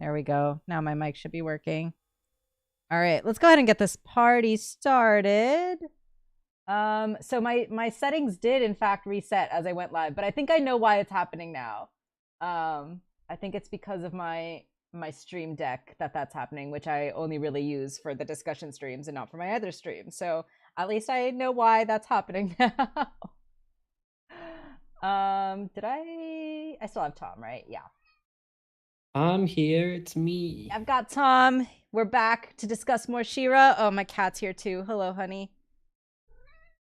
There we go. Now my mic should be working. All right, let's go ahead and get this party started. So my settings did in fact reset as I went live, but I think I know why it's happening now. I think it's because of my stream deck that's happening, which I only really use for the discussion streams and not for my other streams. So at least I know why that's happening now. Did I still have Tom, right? Yeah. I'm here. It's me. I've got Tom. We're back to discuss more She-Ra. Oh, my cat's here too. Hello, honey.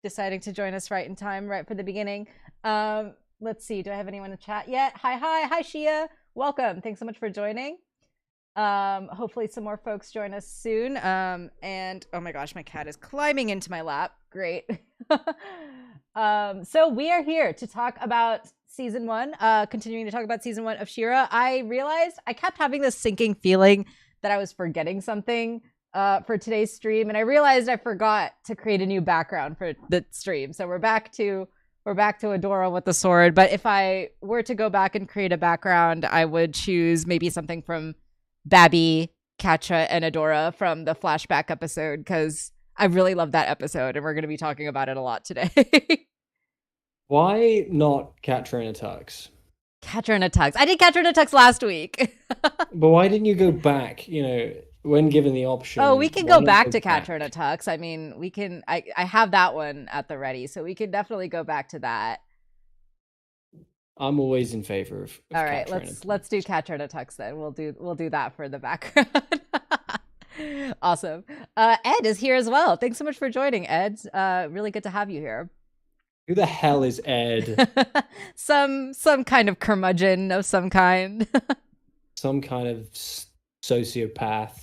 Deciding to join us right in time, right for the beginning. Let's see. Do I have anyone to chat yet? Hi, Shia. Welcome. Thanks so much for joining. Hopefully some more folks join us soon. And oh my gosh, my cat is climbing into my lap. Great. So we are here to talk about season 1, continuing to talk about season 1 of She-Ra. I realized I kept having this sinking feeling that I was forgetting something for today's stream, and I realized I forgot to create a new background for the stream. So we're back to Adora with the sword. But if I were to go back and create a background, I would choose maybe something from Babby, Katja, and Adora from the flashback episode, because I really love that episode, and we're going to be talking about it a lot today. Why not Catra in a Tux? Catcher in a Tux. I did Catcher in a Tux last week. But why didn't you go back, when given the option? Oh, we can go back to Catcher in a Tux. I mean, we can. I have that one at the ready, so we can definitely go back to that. I'm always in favor of all right, let's do Catcher in a Tux then. We'll do that for the background. Awesome. Ed is here as well. Thanks so much for joining, Ed. Really good to have you here. Who the hell is Ed? some kind of curmudgeon of some kind. Some kind of sociopath.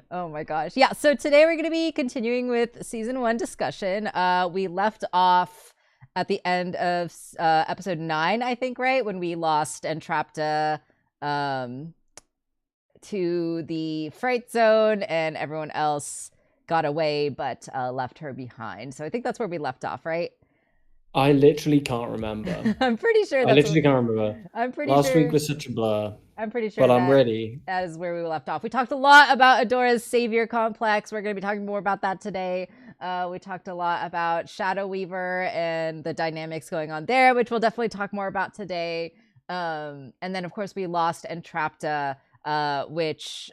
Oh my gosh. Yeah, so today we're going to be continuing with season 1 discussion. We left off at the end of episode 9, I think, right? When we lost Entrapta to the Fright Zone and everyone else got away but left her behind. So I think that's where we left off, right? I literally can't remember. I'm pretty sure I literally can't remember. I'm pretty Last sure week was such a blur. I'm pretty sure but I'm ready. That is where we left off. We talked a lot about Adora's savior complex. We're going to be talking more about that today. We talked a lot about Shadow Weaver and the dynamics going on there, which we'll definitely talk more about today. And then, of course, we lost Entrapta, which,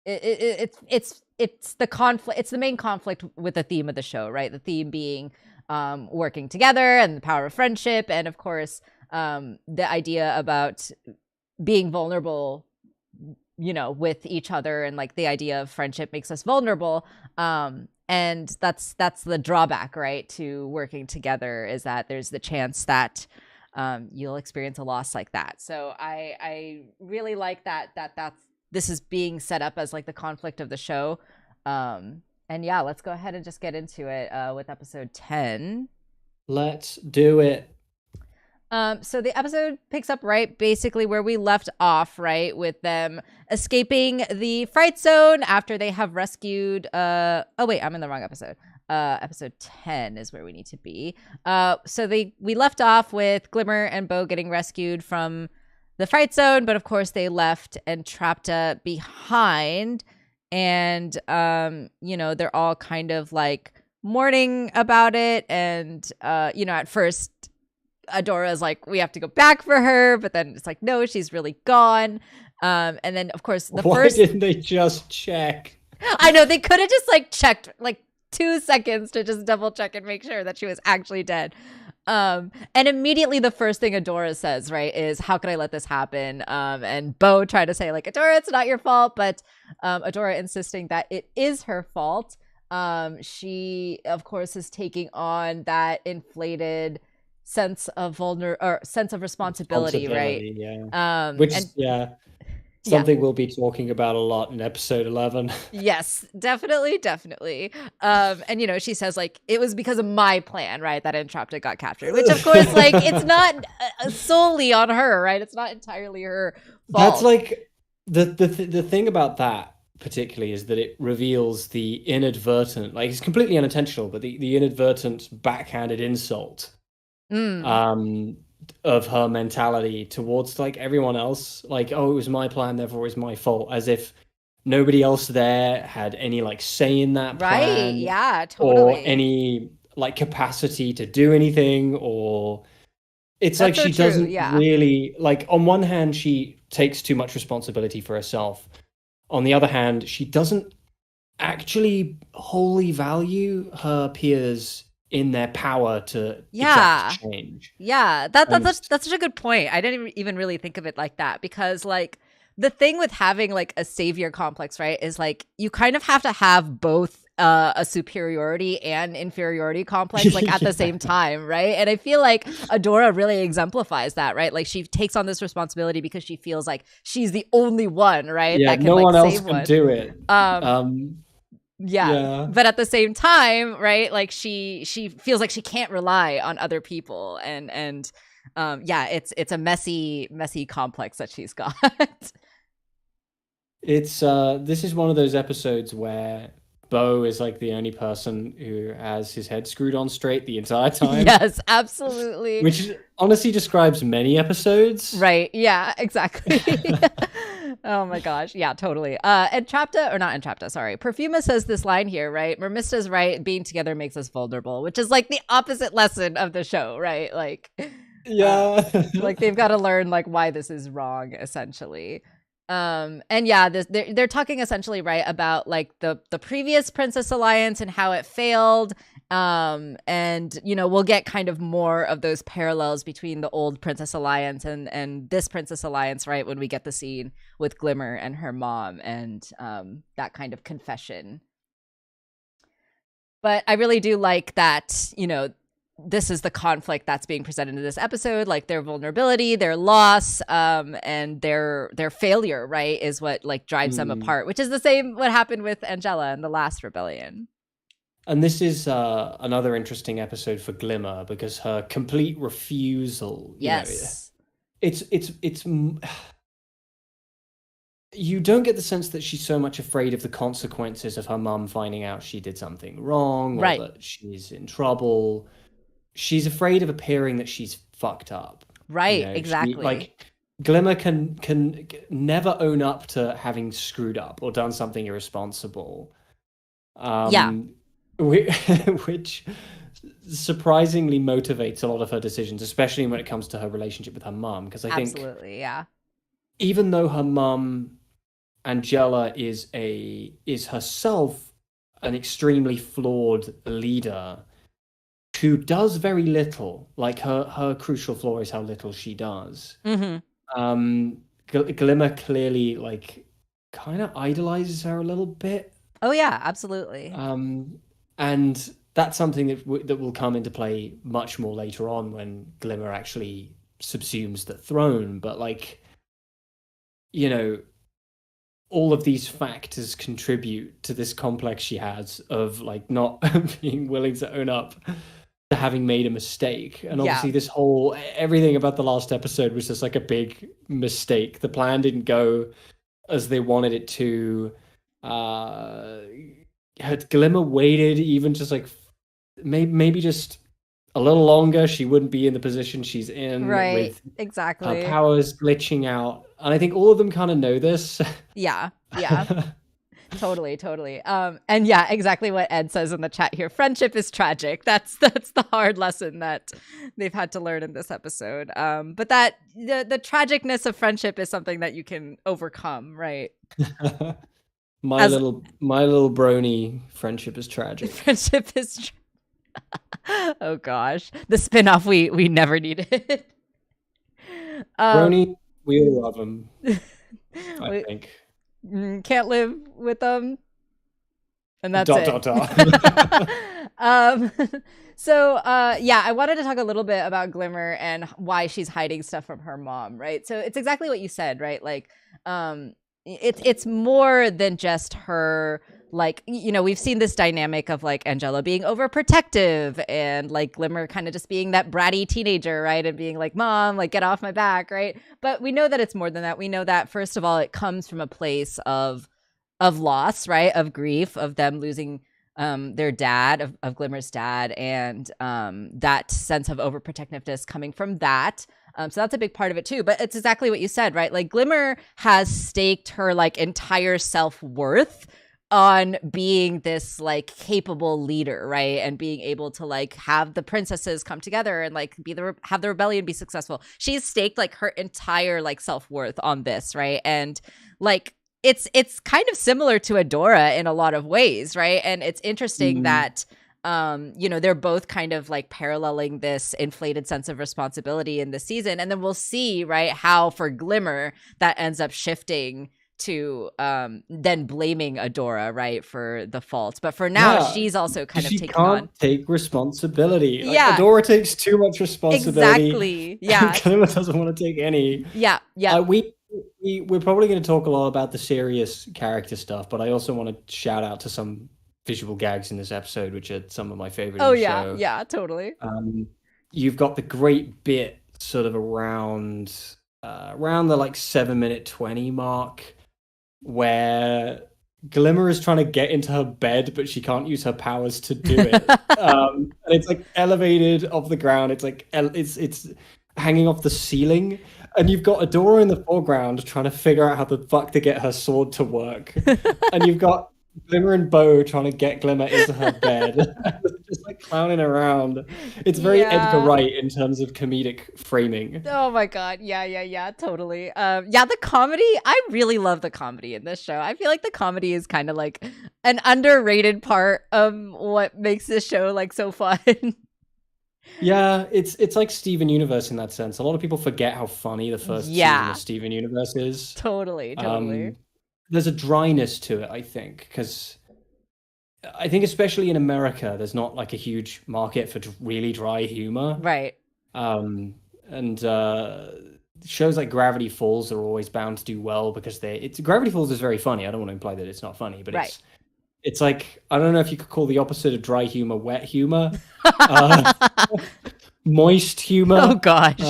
it's the conflict. It's the main conflict with the theme of the show, right? The theme being working together and the power of friendship, and of course, the idea about being vulnerable, with each other, and like the idea of friendship makes us vulnerable. And that's the drawback, right, to working together, is that there's the chance that you'll experience a loss like that. So I really like that this is being set up as like the conflict of the show. And yeah, let's go ahead and just get into it with episode 10. Let's do it. So the episode picks up right basically where we left off, right, with them escaping the Fright Zone after they have rescued oh wait, I'm in the wrong episode. Episode 10 is where we need to be. So we left off with Glimmer and Bo getting rescued from the Fright Zone, but of course they left Entrapta behind, and they're all kind of like mourning about it, and at first Adora is like, we have to go back for her, but then it's like, no, she's really gone. And then of course Why didn't they just check? I know, they could have just like checked like 2 seconds to just double check and make sure that she was actually dead. And immediately the first thing Adora says, right, is, how could I let this happen? And Bo tried to say like, Adora, it's not your fault, but Adora insisting that it is her fault. She of course is taking on that inflated sense of responsibility, right? Yeah. Something we'll be talking about a lot in episode 11. Yes, definitely. And she says like, it was because of my plan, right, that Entrapta got captured, which of course like it's not solely on her, right? It's not entirely her fault. That's like the thing about that particularly is that it reveals the inadvertent, like it's completely unintentional, but the inadvertent backhanded insult of her mentality towards like everyone else. Like, oh, it was my plan, therefore it's my fault, as if nobody else there had any like say in that Right. plan Yeah, or totally. any like capacity to do anything. Or it's like That's so she true. doesn't Yeah. really like, on one hand she takes too much responsibility for herself, on the other hand she doesn't actually wholly value her peers in their power to exact Yeah. change. Yeah, And that's such a good point. I didn't even really think of it like that because like the thing with having like a savior complex, right, is like you kind of have to have both a superiority and inferiority complex like at the yeah, same time, right? And I feel like Adora really exemplifies that, right? Like she takes on this responsibility because she feels like she's the only one, right, yeah, that can no like one else save can one. do it. Um Um, yeah, yeah, but at the same time, right, like she feels like she can't rely on other people, and yeah, it's a messy complex that she's got. it's this is one of those episodes where Bo is like the only person who has his head screwed on straight the entire time, Yes, absolutely. which honestly describes many episodes. Right, yeah, exactly. Oh my gosh, yeah, totally. Entrapta, or not Entrapta, sorry, Perfuma says this line here, right? Mermista's right, being together makes us vulnerable, which is like the opposite lesson of the show, right? Uh Yeah. like they've got to learn like why this is wrong, essentially. And yeah, they're talking essentially, right, about like the previous Princess Alliance and how it failed. And you know, we'll get kind of more of those parallels between the old Princess Alliance and this Princess Alliance, right, when we get the scene with Glimmer and her mom, and that kind of confession. But I really do like that, you know, this is the conflict that's being presented in this episode, like their vulnerability, their loss, and their failure, right, is what like drives them Hmm. apart, which is the same what happened with Angela in the last rebellion. And this is another interesting episode for Glimmer because her complete refusal, Yes. it's you don't get the sense that she's so much afraid of the consequences of her mum finding out she did something wrong or Right. that she's in trouble. She's afraid of appearing that she's fucked up. Right. She Exactly. like Glimmer can never own up to having screwed up or done something irresponsible. Yeah. Um, which surprisingly motivates a lot of her decisions, especially when it comes to her relationship with her mum. Because I think Absolutely. Yeah. even though her mum Angela is herself an extremely flawed leader who does very little. Like her crucial flaw is how little she does. Mm-hmm. Glimmer clearly like kind of idolizes her a little bit. Oh yeah. Absolutely. And that's something that will come into play much more later on when Glimmer actually subsumes the throne. But like, you know, all of these factors contribute to this complex she has of like not being willing to own up to having made a mistake. And Yeah. obviously this whole everything about the last episode was just like a big mistake. The plan didn't go as they wanted it to. Had Glimmer waited even just like maybe just a little longer, she wouldn't be in the position she's in Right. with her Exactly. powers glitching out. And I think all of them kind of know this. Yeah. Yeah. Totally, totally. And yeah, exactly what Ed says in the chat here. Friendship is tragic. That's the hard lesson that they've had to learn in this episode. But that the tragicness of friendship is something that you can overcome, right? My As little brony friendship is tragic. friendship is oh gosh, the spin-off we never needed. Brony, we all love him, I we think. can't live with them, and that's Dot it. dot dot. um so yeah, I wanted to talk a little bit about Glimmer and why she's hiding stuff from her mom, right? So it's exactly what you said, right? Like it's more than just her, like, you know, we've seen this dynamic of like Angela being overprotective and like Glimmer kind of just being that bratty teenager, right, and being like, mom, like, get off my back, right? But we know that it's more than that. We know that first of all it comes from a place of loss, right, of grief, of them losing their dad, of Glimmer's dad, and that sense of overprotectiveness coming from that. So that's a big part of it too. But it's exactly what you said, right? Like Glimmer has staked her like entire self-worth on being this like capable leader, right? And being able to like have the princesses come together and like have the rebellion be successful. She's staked like her entire like self-worth on this, right? And like it's kind of similar to Adora in a lot of ways, right? And it's interesting that they're both kind of like paralleling this inflated sense of responsibility in the season. And then we'll see, right, how for Glimmer that ends up shifting to then blaming Adora, right, for the fault. But for now, she's also kind of taking on. She can't take responsibility. Like, Adora takes too much responsibility. Exactly. Yeah. Glimmer doesn't want to take any. Yeah. Yeah. We're probably going to talk a lot about the serious character stuff, but I also want to shout out to some visual gags in this episode, which are some of my favorite. Oh yeah, show. Yeah, totally. You've got the great bit sort of around the like 7:20 mark, where Glimmer is trying to get into her bed, but she can't use her powers to do it. And it's like elevated off the ground. It's like it's hanging off the ceiling. And you've got Adora in the foreground trying to figure out how the fuck to get her sword to work. And you've got Glimmer and Bo trying to get Glimmer into her bed. Just like clowning around. It's very Edgar Wright in terms of comedic framing. Oh my god. Yeah, totally. The comedy, I really love the comedy in this show. I feel like the comedy is kind of like an underrated part of what makes this show like so fun. Yeah, it's like Steven Universe in that sense. A lot of people forget how funny the first season of Steven Universe is. Totally. There's a dryness to it, I think, because I think especially in America, there's not like a huge market for really dry humor. Right. And shows like Gravity Falls are always bound to do well because Gravity Falls is very funny. I don't want to imply that it's not funny, but it's like, I don't know if you could call the opposite of dry humor wet humor. Moist humor. Oh gosh.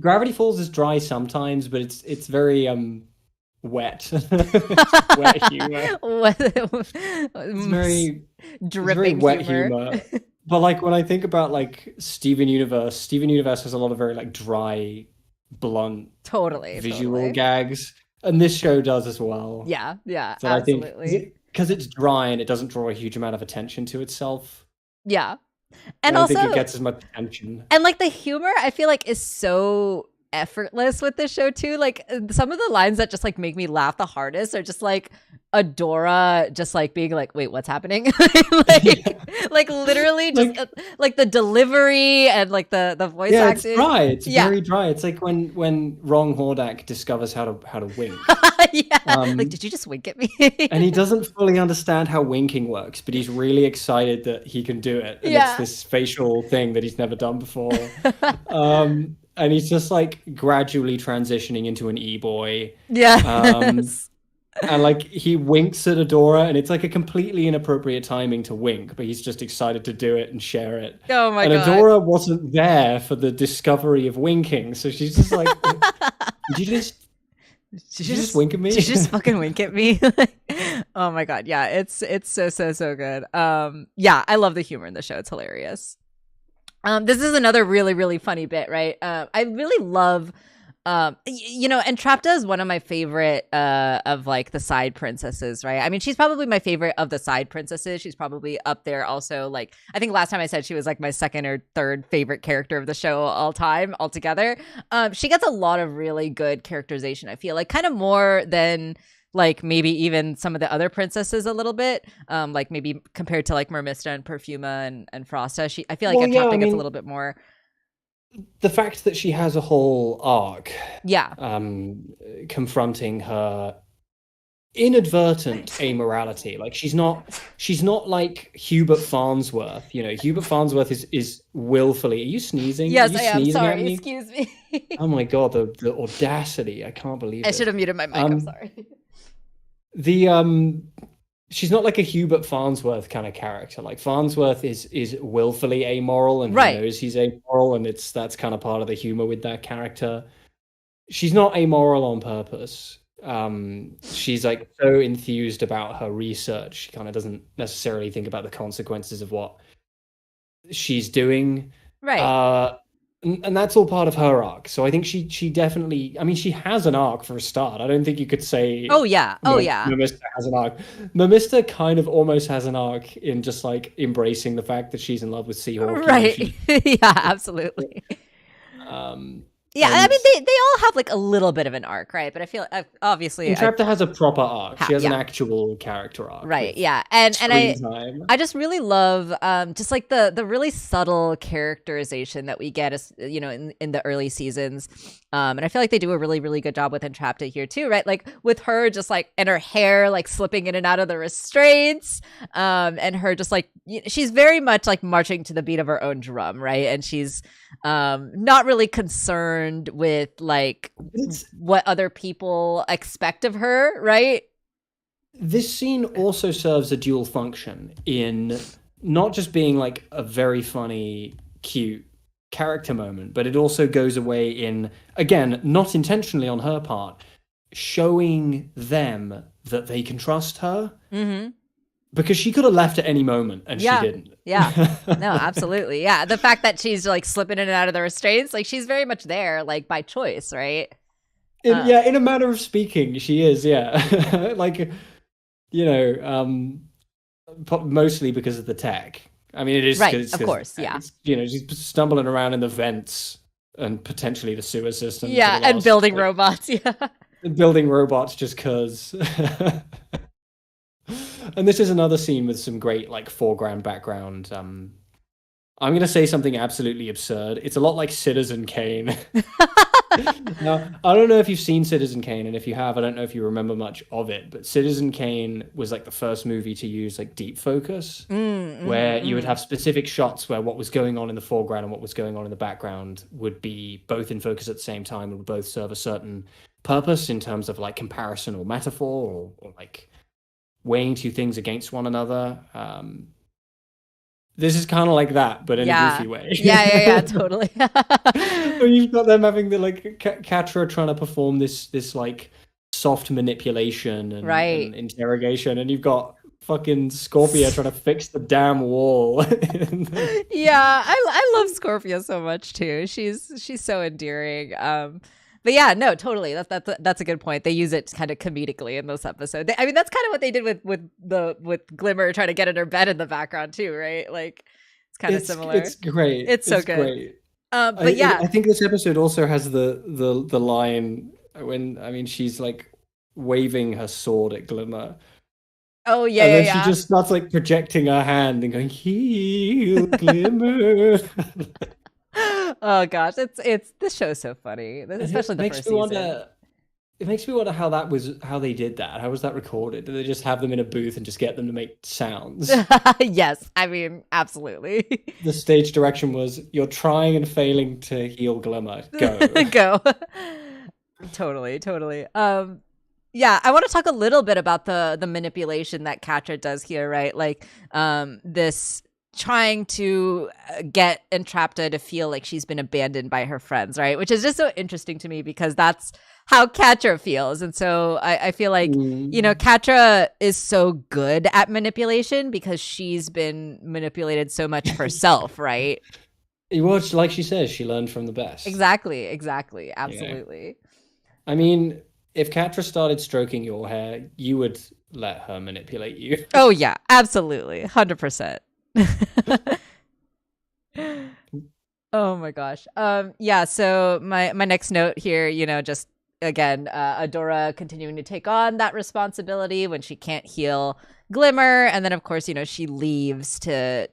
Gravity Falls is dry sometimes, but it's very wet. Wet humor. It's very dripping wet humor. But like when I think about like Steven Universe has a lot of very like dry, blunt, visual gags, and this show does as well. Yeah, so absolutely. I think because it's dry and it doesn't draw a huge amount of attention to itself. Yeah, and I don't think it gets as much attention. And like the humor, I feel like is so effortless with this show too. Like some of the lines that just like make me laugh the hardest are just like Adora just like being like, wait, what's happening? like literally just like the delivery and like the voice acting. It's dry. It's very dry. It's like when Wrong Hordak discovers how to wink. Like, did you just wink at me? And he doesn't fully understand how winking works, but he's really excited that he can do it. And it's this facial thing that he's never done before. And he's just like gradually transitioning into an e-boy. And like he winks at Adora, and it's like a completely inappropriate timing to wink, but he's just excited to do it and share it. Oh my god! And Adora wasn't there for the discovery of winking, so she's just like, "Did you just wink at me? Did you just fucking wink at me?" Oh my god! Yeah, it's so good. I love the humor in the show. It's hilarious. This is another really, really funny bit, right? I really love, Entrapta is one of my favorite of like the side princesses, right? I mean, she's probably my favorite of the side princesses. She's probably up there also. Like, I think last time I said she was like my second or third favorite character of the show all time altogether. She gets a lot of really good characterization, I feel like, kind of more than like maybe even some of the other princesses a little bit, like maybe compared to like Mermista and Perfuma and Frosta. I feel like Entrapta gets a little bit more. The fact that she has a whole arc, confronting her inadvertent amorality. Like she's not like Hubert Farnsworth. You know, Hubert Farnsworth is willfully. Are you sneezing? Yes, I am. Sorry, excuse me. Oh my god, the audacity! I can't believe it. I should have muted my mic. I'm sorry. She's not like a Hubert Farnsworth kind of character. Like Farnsworth is willfully amoral, and he knows he's amoral, and that's kind of part of the humor with that character. She's not amoral on purpose. She's like so enthused about her research, she kind of doesn't necessarily think about the consequences of what she's doing. Right. Uh, and that's all part of her arc. So I think she definitely, I mean, she has an arc for a start. I don't think you could say Oh yeah. Oh yeah. Mamista has an arc. Mamista kind of almost has an arc in just like embracing the fact that she's in love with Seahawk, and Right. she, Yeah, absolutely. um, Yeah, I and mean they all have like a little bit of an arc, right? But I feel obviously I Entrapta has a proper arc. She has an yeah. actual character arc Right. with Yeah. And screen time. I just really love just like the really subtle characterization that we get as you know in the early seasons. And I feel like they do a really, really good job with Entrapta here too, right? Like with her just like and her hair like slipping in and out of the restraints. And her just like she's very much like marching to the beat of her own drum, right? And she's not really concerned with like what other people expect of her, right? This scene also serves a dual function in not just being like a very funny, cute character moment, but it also goes away in, again, not intentionally on her part, showing them that they can trust her. Mm-hmm. Because she could have left at any moment and yeah. she didn't. Yeah. No, absolutely. Yeah. The fact that she's like slipping in and out of the restraints, like she's very much there, like by choice, right? Yeah, in a manner of speaking, she is, yeah. Like, you know, mostly because of the tech. I mean, it is right, of course, yeah. You know, she's stumbling around in the vents and potentially the sewer system. Yeah, and building robots, yeah. And building robots just because. And this is another scene with some great like foreground background. I'm going to say something absolutely absurd. It's a lot like Citizen Kane. Now, I don't know if you've seen Citizen Kane, and if you have, I don't know if you remember much of it, but Citizen Kane was like the first movie to use like deep focus, where you would have specific shots where what was going on in the foreground and what was going on in the background would be both in focus at the same time and would both serve a certain purpose in terms of like comparison or metaphor or like weighing two things against one another. This is kind of like that, but in a goofy way. Yeah, totally. You've got them having the like Catra trying to perform this like soft manipulation and interrogation, and you've got fucking Scorpia trying to fix the damn wall. Yeah, I love Scorpia so much too. She's so endearing. But yeah, no, totally. That's a good point. They use it kind of comedically in this episode. I mean, that's kind of what they did with Glimmer trying to get in her bed in the background too, right? Like it's kind of similar. It's great. It's so good. Great. But I think this episode also has the line when I mean she's like waving her sword at Glimmer. Oh yeah, and then yeah. She just starts like projecting her hand and going, "Heal, Glimmer." Oh gosh, it's this show's so funny, especially the first season. It makes me wonder how they did that. How was that recorded? Did they just have them in a booth and just get them to make sounds? Yes, I mean absolutely. The stage direction was you're trying and failing to heal Glimmer. Go. Go. Totally. Yeah, I want to talk a little bit about the manipulation that Catra does here, right? Like this trying to get Entrapta to feel like she's been abandoned by her friends, right? Which is just so interesting to me because that's how Catra feels. And so I feel like, you know, Catra is so good at manipulation because she's been manipulated so much herself, right? Well, like she says, she learned from the best. Exactly. Absolutely. Yeah. I mean, if Catra started stroking your hair, you would let her manipulate you. Oh, yeah, absolutely. 100%. Oh my gosh. Yeah, so my next note here, you know, just again, Adora continuing to take on that responsibility when she can't heal Glimmer, and then of course, you know, she leaves to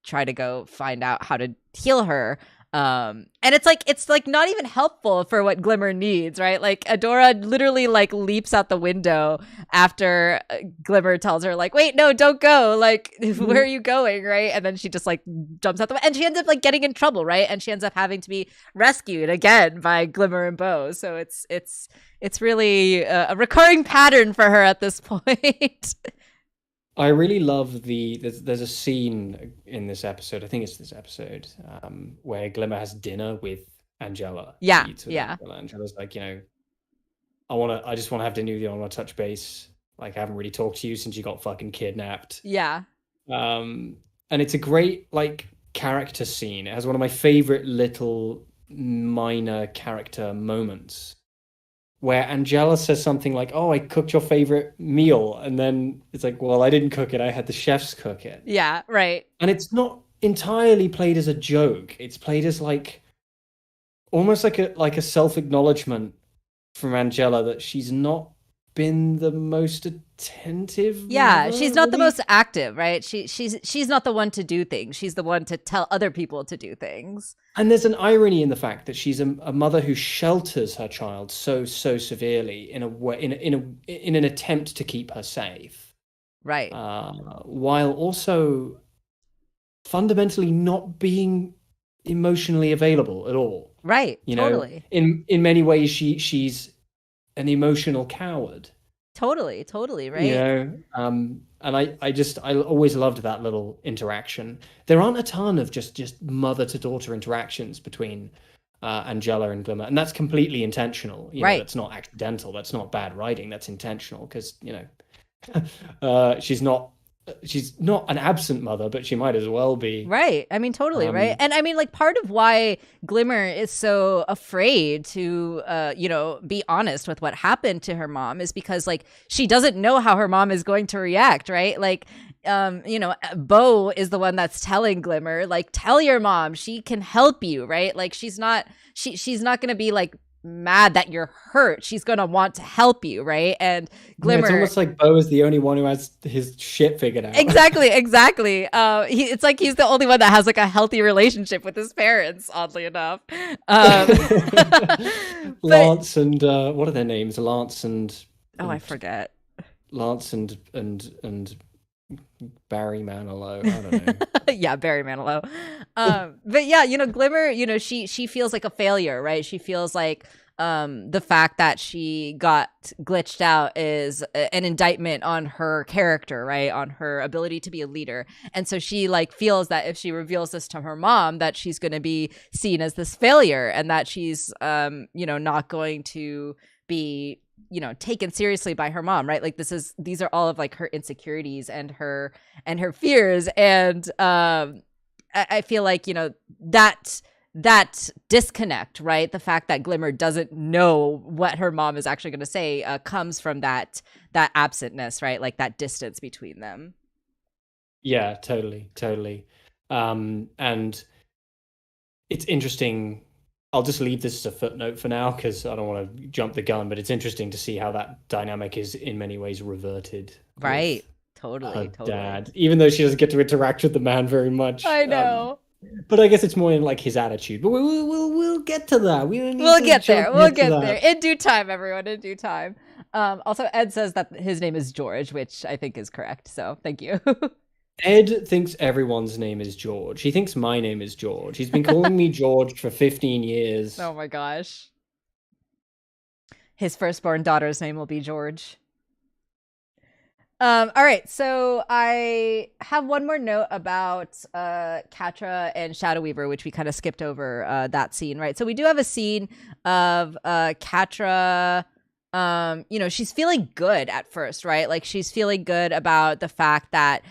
try to go find out how to heal her. And it's like not even helpful for what Glimmer needs, right? Like Adora literally like leaps out the window after Glimmer tells her like, wait, no, don't go. Like, where are you going? Right. And then she just like jumps out the way and she ends up like getting in trouble. Right. And she ends up having to be rescued again by Glimmer and Bo. So it's really a recurring pattern for her at this point. I really love there's a scene in this episode, I think it's this episode, where Glimmer has dinner with Angela. Yeah. Angela. Angela's like, you know, I just want to have dinner with you. I want to touch base. Like, I haven't really talked to you since you got fucking kidnapped. Yeah. And it's a great like character scene. It has one of my favorite little minor character moments where Angela says something like, "Oh, I cooked your favorite meal," and then it's like, "Well, I didn't cook it. I had the chefs cook it." Yeah, right. And it's not entirely played as a joke. It's played as like almost like a self-acknowledgement from Angela that she's not been the most attentive Yeah, mother, she's not the really. most active, right? She's not the one to do things. She's the one to tell other people to do things. And there's an irony in the fact that she's a mother who shelters her child so severely in a way in an attempt to keep her safe, Right. while also fundamentally not being emotionally available at all. Right. You know, Totally. in many ways, she's an emotional coward. Totally, right? You know, and I always loved that little interaction. There aren't a ton of just mother to daughter interactions between Angela and Glimmer, and that's completely intentional. You know, that's not accidental. That's not bad writing. That's intentional because she's not an absent mother, but she might as well be. Right. I mean, totally, right? And I mean, like, part of why Glimmer is so afraid to, be honest with what happened to her mom is because, like, she doesn't know how her mom is going to react, right? Like, Bo is the one that's telling Glimmer, like, tell your mom, she can help you, right? Like, she's not going to be, like, mad that you're hurt. She's gonna want to help you, right? And Glimmer, it's almost like Bo is the only one who has his shit figured out. Exactly. It's like he's the only one that has like a healthy relationship with his parents, oddly enough. Lance and what are their names? Lance and I forget. Lance and Barry Manilow. I don't know. Yeah, Barry Manilow. But yeah, Glimmer, she feels like a failure, right? She feels like the fact that she got glitched out is an indictment on her character, right? On her ability to be a leader. And so she like feels that if she reveals this to her mom, that she's going to be seen as this failure and that she's, not going to be taken seriously by her mom, right? Like these are all of like her insecurities and her fears. And I feel like, that disconnect, right? The fact that Glimmer doesn't know what her mom is actually going to say comes from that absentness, right? Like that distance between them. Yeah, totally. And it's interesting. I'll just leave this as a footnote for now because I don't want to jump the gun, but it's interesting to see how that dynamic is in many ways reverted. Right. Totally. Dad, even though she doesn't get to interact with the man very much. I know. But I guess it's more in like his attitude. But we'll get to that. We'll get there. We'll get there in due time, everyone. In due time. Also, Ed says that his name is George, which I think is correct. So thank you. Ed thinks everyone's name is George. He thinks my name is George. He's been calling me George for 15 years. Oh my gosh. His firstborn daughter's name will be George. All right, so I have one more note about Catra and Shadow Weaver, which we kind of skipped over that scene, right? So we do have a scene of Catra. She's feeling good at first, right? Like she's feeling good about the fact that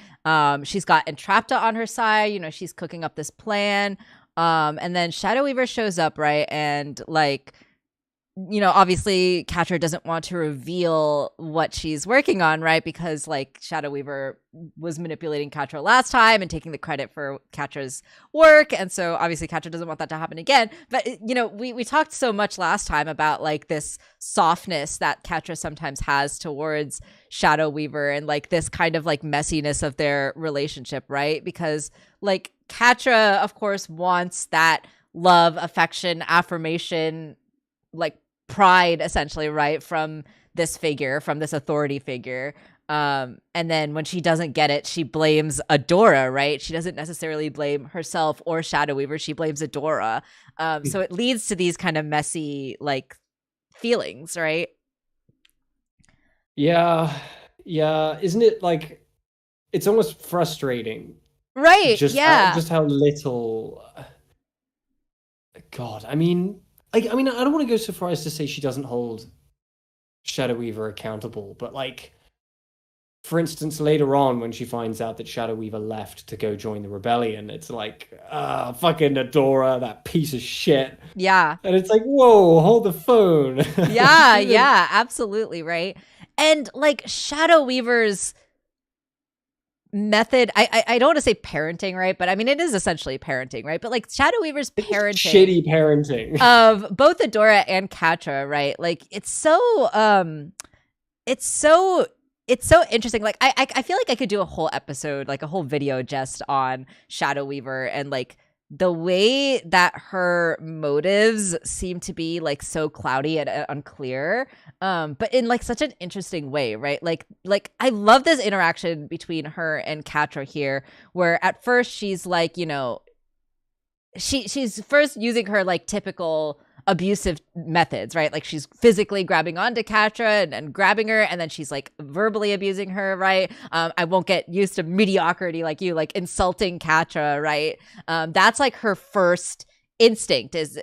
she's got Entrapta on her side. She's cooking up this plan, and then Shadow Weaver shows up, right? And like, obviously Catra doesn't want to reveal what she's working on, right? Because like Shadow Weaver was manipulating Catra last time and taking the credit for Catra's work. And so obviously Catra doesn't want that to happen again. But, we talked so much last time about like this softness that Catra sometimes has towards Shadow Weaver and like this kind of like messiness of their relationship, right? Because like Catra, of course, wants that love, affection, affirmation, like pride essentially, right, from this authority figure, and then when she doesn't get it, she blames Adora, right? She doesn't necessarily blame herself or Shadow Weaver, she blames Adora. So it leads to these kind of messy like feelings, right? Yeah, isn't it like it's almost frustrating, right? Just how little. God, I mean, I don't want to go so far as to say she doesn't hold Shadow Weaver accountable. But like, for instance, later on when she finds out that Shadow Weaver left to go join the rebellion, it's like, fucking Adora, that piece of shit. Yeah. And it's like, whoa, hold the phone. Yeah, yeah, absolutely, right? And like Shadow Weaver's method, I don't want to say parenting, right? But I mean, it is essentially parenting, right? But like Shadow Weaver's parenting, shitty parenting of both Adora and Catra, right? Like it's so it's so interesting. Like I feel like I could do a whole episode, like a whole video just on Shadow Weaver and like the way that her motives seem to be like so cloudy and unclear, but in like such an interesting way, right? Like I love this interaction between her and Catra here, where at first she's like, you know, she's first using her like typical abusive methods, right? Like she's physically grabbing onto Catra and grabbing her, and then she's like verbally abusing her, right? I won't get used to mediocrity like you, like insulting Catra, right? That's like her first instinct is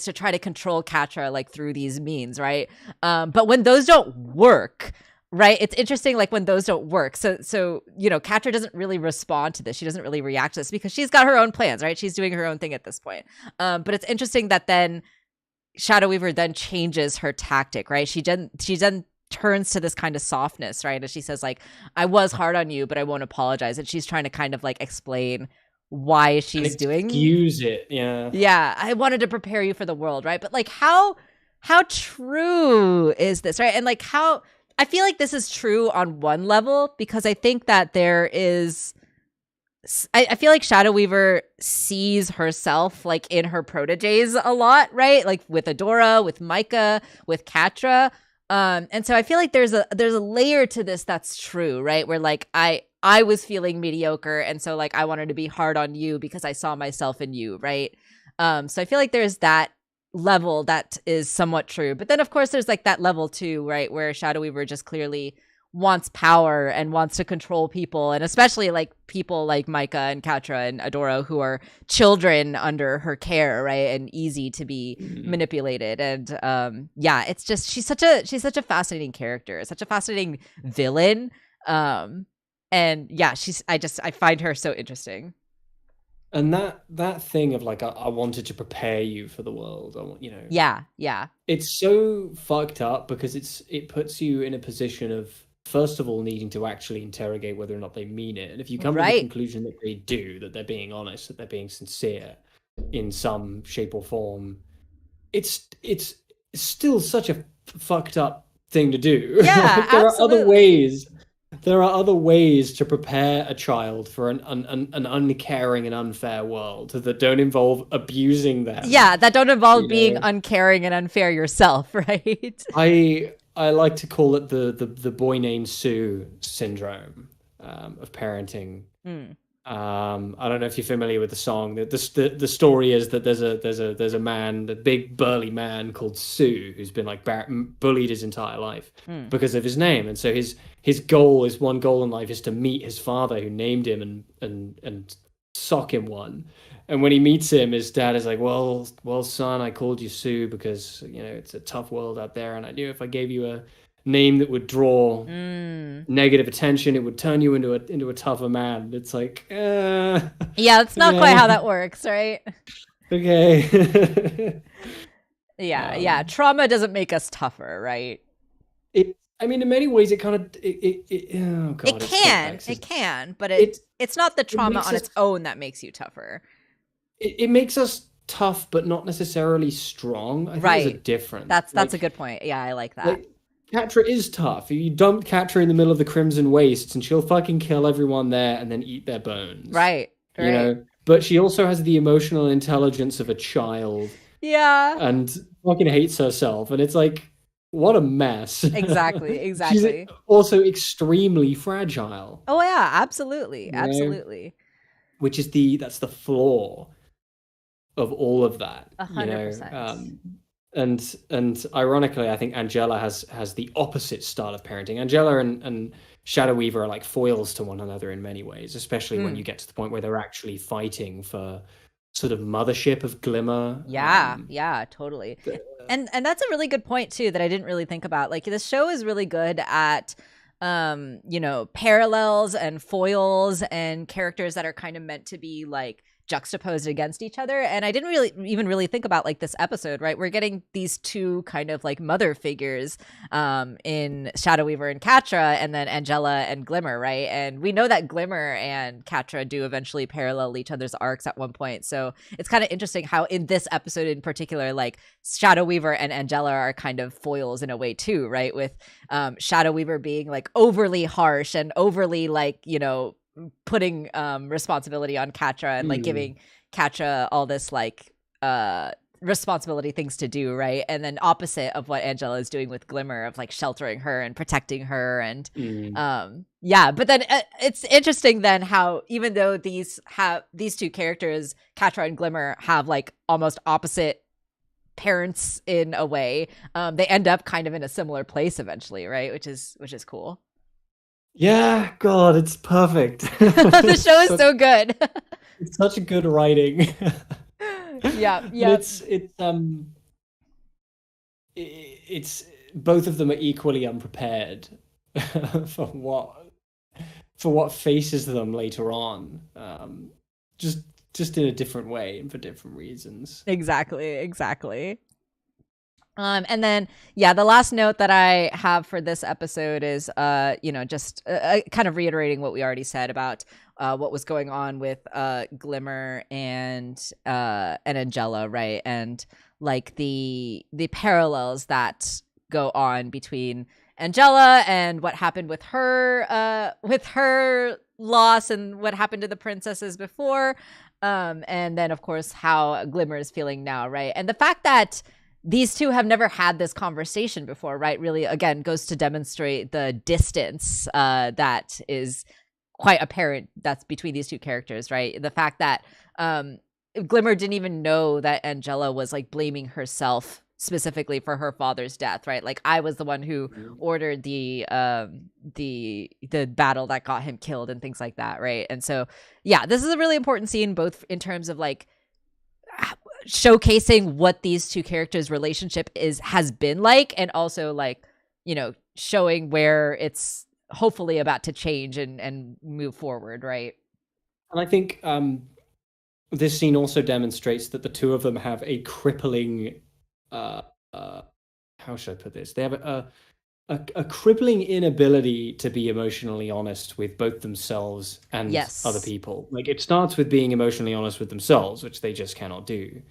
to try to control Catra like through these means, right? But when those don't work, right, it's interesting, like when those don't work, so you know, Catra doesn't really respond to this, she doesn't really react to this because she's got her own plans, right? She's doing her own thing at this point. But it's interesting that then Shadow Weaver then changes her tactic, right? She then turns to this kind of softness, right? And she says like, I was hard on you, but I won't apologize. And she's trying to kind of like explain why she's doing, use it. Yeah, I wanted to prepare you for the world, right? But like how true is this, right? And like how I feel like this is true on one level, because I think that there is, I feel like Shadow Weaver sees herself like in her proteges a lot, right? Like with Adora, with Micah, with Catra. And so I feel like there's a layer to this that's true, right? Where like I was feeling mediocre, and so like I wanted to be hard on you because I saw myself in you, right? So I feel like there's that level that is somewhat true. But then of course there's like that level too, right, where Shadow Weaver just clearly wants power and wants to control people, and especially like people like Micah and Catra and Adora, who are children under her care, right, and easy to be manipulated. And yeah, it's just she's such a fascinating character, such a fascinating villain. And yeah, I find her so interesting. And that thing of like, I wanted to prepare you for the world. I want, you know. Yeah. It's so fucked up because it puts you in a position of, first of all, needing to actually interrogate whether or not they mean it. And if you come to the conclusion that they do, that they're being honest, that they're being sincere in some shape or form, it's still such a fucked up thing to do. Yeah, like, there absolutely. are other ways. There are other ways to prepare a child for an uncaring and unfair world that don't involve abusing them. Yeah, that don't involve being uncaring and unfair yourself, right? I like to call it the boy named Sue syndrome of parenting. I don't know if you're familiar with the song. The story is that there's a man, a big burly man called Sue, who's been like bullied his entire life because of his name, and so his goal is, one goal in life is to meet his father who named him and sock him one. And when he meets him, his dad is like, well, son, I called you Sue because, you know, it's a tough world out there, and I knew if I gave you a name that would draw negative attention, it would turn you into a tougher man. It's like, yeah, that's not quite how that works, right? Okay. Yeah. Trauma doesn't make us tougher, right? I mean, in many ways, it kind of oh God, it can, but it's not the trauma on its own that makes you tougher. It makes us tough, but not necessarily strong. I think there's a difference. That's a good point. Yeah, I like that. Like, Catra is tough. You dump Catra in the middle of the Crimson Wastes, and she'll fucking kill everyone there and then eat their bones. Right. You know? But she also has the emotional intelligence of a child. Yeah. And fucking hates herself. And it's like, what a mess. Exactly. She's also extremely fragile. Oh, yeah, absolutely. Absolutely. Which is that's the flaw of all of that. 100%. And ironically, I think Angela has the opposite style of parenting. Angela and Shadow Weaver are like foils to one another in many ways, especially when you get to the point where they're actually fighting for sort of mothership of Glimmer. Yeah, totally. And that's a really good point too that I didn't really think about. Like, this show is really good at parallels and foils and characters that are kind of meant to be like juxtaposed against each other. And I didn't really think about like this episode, right? We're getting these two kind of like mother figures in Shadow Weaver and Catra, and then Angela and Glimmer, right? And we know that Glimmer and Catra do eventually parallel each other's arcs at one point. So it's kind of interesting how in this episode in particular, like Shadow Weaver and Angela are kind of foils in a way too, right? With Shadow Weaver being like overly harsh and overly like, putting responsibility on Catra and like giving Catra all this like responsibility things to do, right? And then opposite of what Angela is doing with Glimmer of like sheltering her and protecting her. And but then it's interesting then how even though these two characters, Catra and Glimmer, have like almost opposite parents in a way, they end up kind of in a similar place eventually, right? Which is cool. Yeah, God, it's perfect. The show is so good. It's such a good writing. Yeah. It's both of them are equally unprepared for what faces them later on. Just in a different way and for different reasons. Exactly. And then, the last note that I have for this episode is, just kind of reiterating what we already said about what was going on with Glimmer and Angela, right? And like the parallels that go on between Angela and what happened with her loss and what happened to the princesses before, and then of course how Glimmer is feeling now, right? And the fact that these two have never had this conversation before, right? Really, again, goes to demonstrate the distance that is quite apparent that's between these two characters, right? The fact that Glimmer didn't even know that Angela was like blaming herself specifically for her father's death, right? Like, I was the one who ordered the battle that got him killed and things like that, right? And so, this is a really important scene, both in terms of like showcasing what these two characters' relationship has been like, and also like, showing where it's hopefully about to change and move forward, right? And I think this scene also demonstrates that the two of them have a crippling how should I put this? They have a crippling inability to be emotionally honest with both themselves and other people. Like, it starts with being emotionally honest with themselves, which they just cannot do.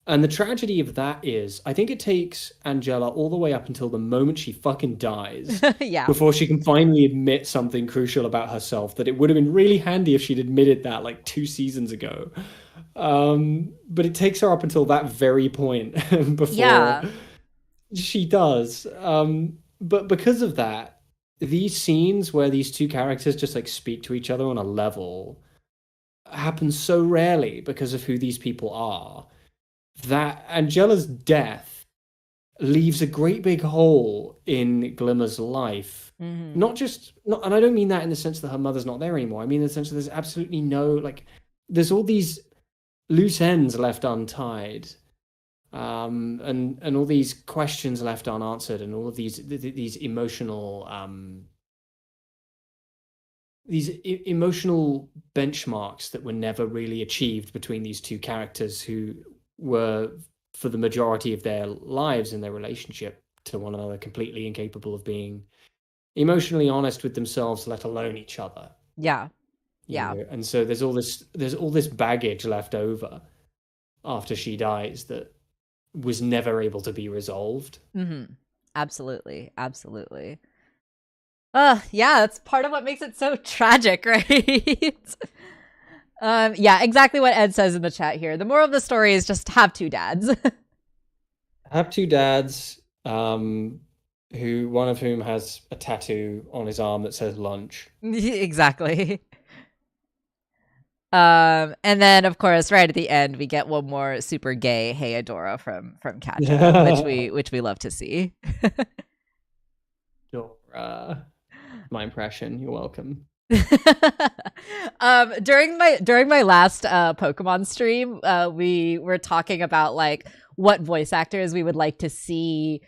And the tragedy of that is, I think it takes Angela all the way up until the moment she fucking dies before she can finally admit something crucial about herself, that it would have been really handy if she'd admitted that like 2 seasons ago. But it takes her up until that very point before she does. But because of that, these scenes where these two characters just like speak to each other on a level happen so rarely because of who these people are, that Angela's death leaves a great big hole in Glimmer's life. And I don't mean that in the sense that her mother's not there anymore. I mean in the sense that there's absolutely no, like, there's all these loose ends left untied. And all these questions left unanswered, and all of these emotional emotional benchmarks that were never really achieved between these two characters, who were, for the majority of their lives and their relationship to one another, completely incapable of being emotionally honest with themselves, let alone each other. You know? And so there's all this baggage left over after she dies that was never able to be resolved. Absolutely. That's part of what makes it so tragic, right? Exactly what Ed says in the chat here. The moral of the story is just have two dads. Have two dads, who one of whom has a tattoo on his arm that says lunch. Exactly. And then of course, right at the end, we get one more super gay "Hey Adora" from Catra, which we love to see. Dora, my impression. You're welcome. During my last Pokemon stream, we were talking about like what voice actors we would like to see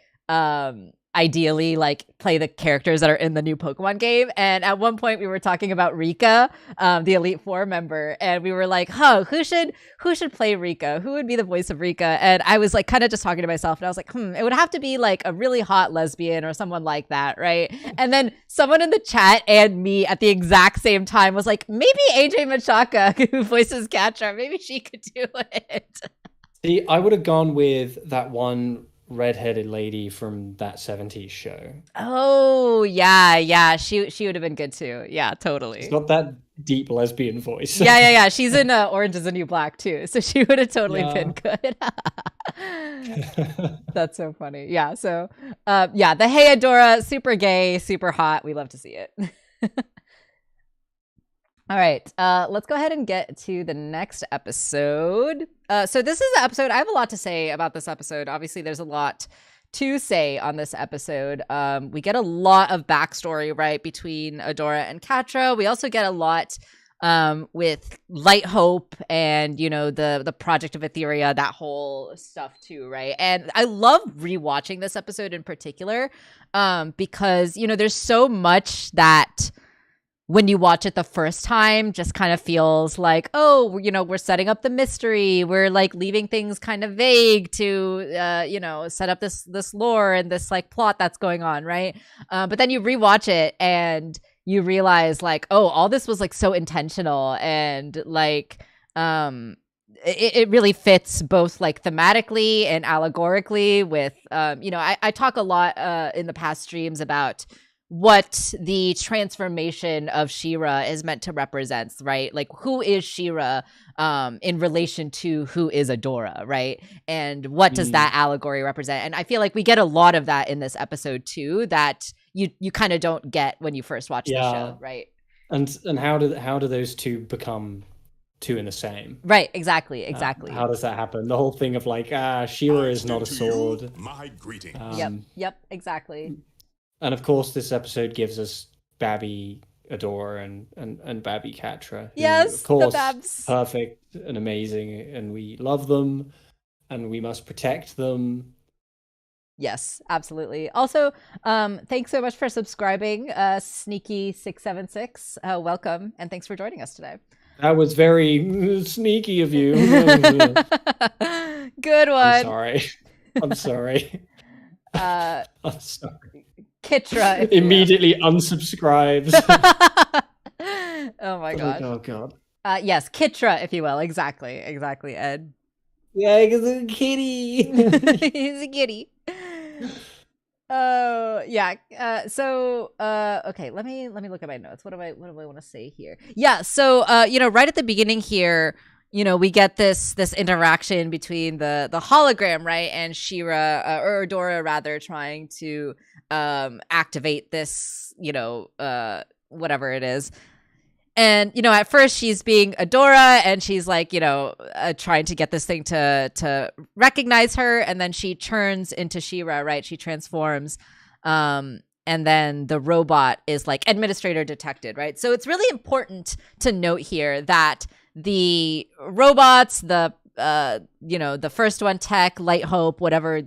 ideally like play the characters that are in the new Pokemon game. And at one point we were talking about Rika, the Elite Four member, and we were like, who should play Rika? Who would be the voice of Rika? And I was like kind of just talking to myself, and I was like, it would have to be like a really hot lesbian or someone like that, right? And then someone in the chat and me at the exact same time was like, maybe AJ Machaka, who voices Catra, maybe she could do it. See, I would have gone with that one redheaded lady from that 70s show. Oh, yeah. She would have been good too. Yeah, totally. It's not that deep lesbian voice. Yeah. She's in Orange is the New Black too. So she would have totally been good. That's so funny. Yeah. So, the Hey Adora, super gay, super hot. We love to see it. All right, let's go ahead and get to the next episode. So this is the episode. I have a lot to say about this episode. Obviously, there's a lot to say on this episode. We get a lot of backstory, right, between Adora and Catra. We also get a lot with Light Hope and, the Project of Etheria, that whole stuff too, right? And I love rewatching this episode in particular because, there's so much that when you watch it the first time just kind of feels like, we're setting up the mystery. We're like leaving things kind of vague to, set up this lore and this like plot that's going on. Right. But then you rewatch it and you realize like, all this was like so intentional and like, it really fits both like thematically and allegorically with, I talk a lot in the past streams about what the transformation of She-Ra is meant to represent, right? Like, who is She-Ra in relation to who is Adora, right? And what does that allegory represent? And I feel like we get a lot of that in this episode too, that you kind of don't get when you first watch the show, right? And how do those two become two in the same? Right, exactly. How does that happen? The whole thing of like, She-Ra is not a sword. My greeting. Yep, exactly. And of course, this episode gives us Babby Adora and Babby Catra. Yes, of course, the Babs. Perfect and amazing, and we love them, and we must protect them. Yes, absolutely. Also, thanks so much for subscribing, Sneaky676. Welcome, and thanks for joining us today. That was very sneaky of you. Good one. I'm sorry. I'm sorry. Kitra immediately unsubscribes. Oh my gosh. Oh god. Yes, Kitra, if you will. Exactly, Ed. Yeah, he's a kitty. He's a kitty. Oh yeah. Okay. Let me look at my notes. What do I want to say here? Yeah. So right at the beginning here, we get this interaction between the hologram, right, and She-Ra or Adora rather, trying to activate this, whatever it is. And, at first she's being Adora and she's like, trying to get this thing to recognize her. And then she turns into She-Ra, right? She transforms. And then the robot is like administrator detected, right? So it's really important to note here that the robots, the first one, Tech, Light Hope, whatever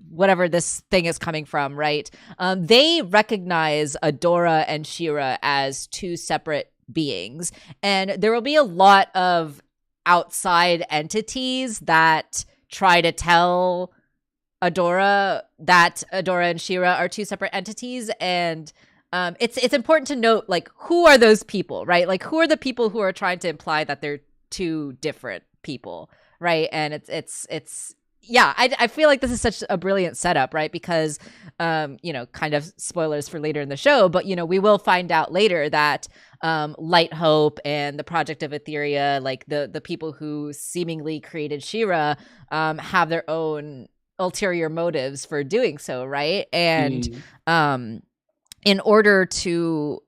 whatever this thing is coming from, right? They recognize Adora and She-Ra as two separate beings, and there will be a lot of outside entities that try to tell Adora that Adora and She-Ra are two separate entities, and it's important to note, like, who are those people, right? Like, who are the people who are trying to imply that they're two different people, right? And I feel like this is such a brilliant setup, right? Because kind of spoilers for later in the show, but we will find out later that Light Hope and the Project of Etheria, like the people who seemingly created She-Ra, have their own ulterior motives for doing so, right? And in order to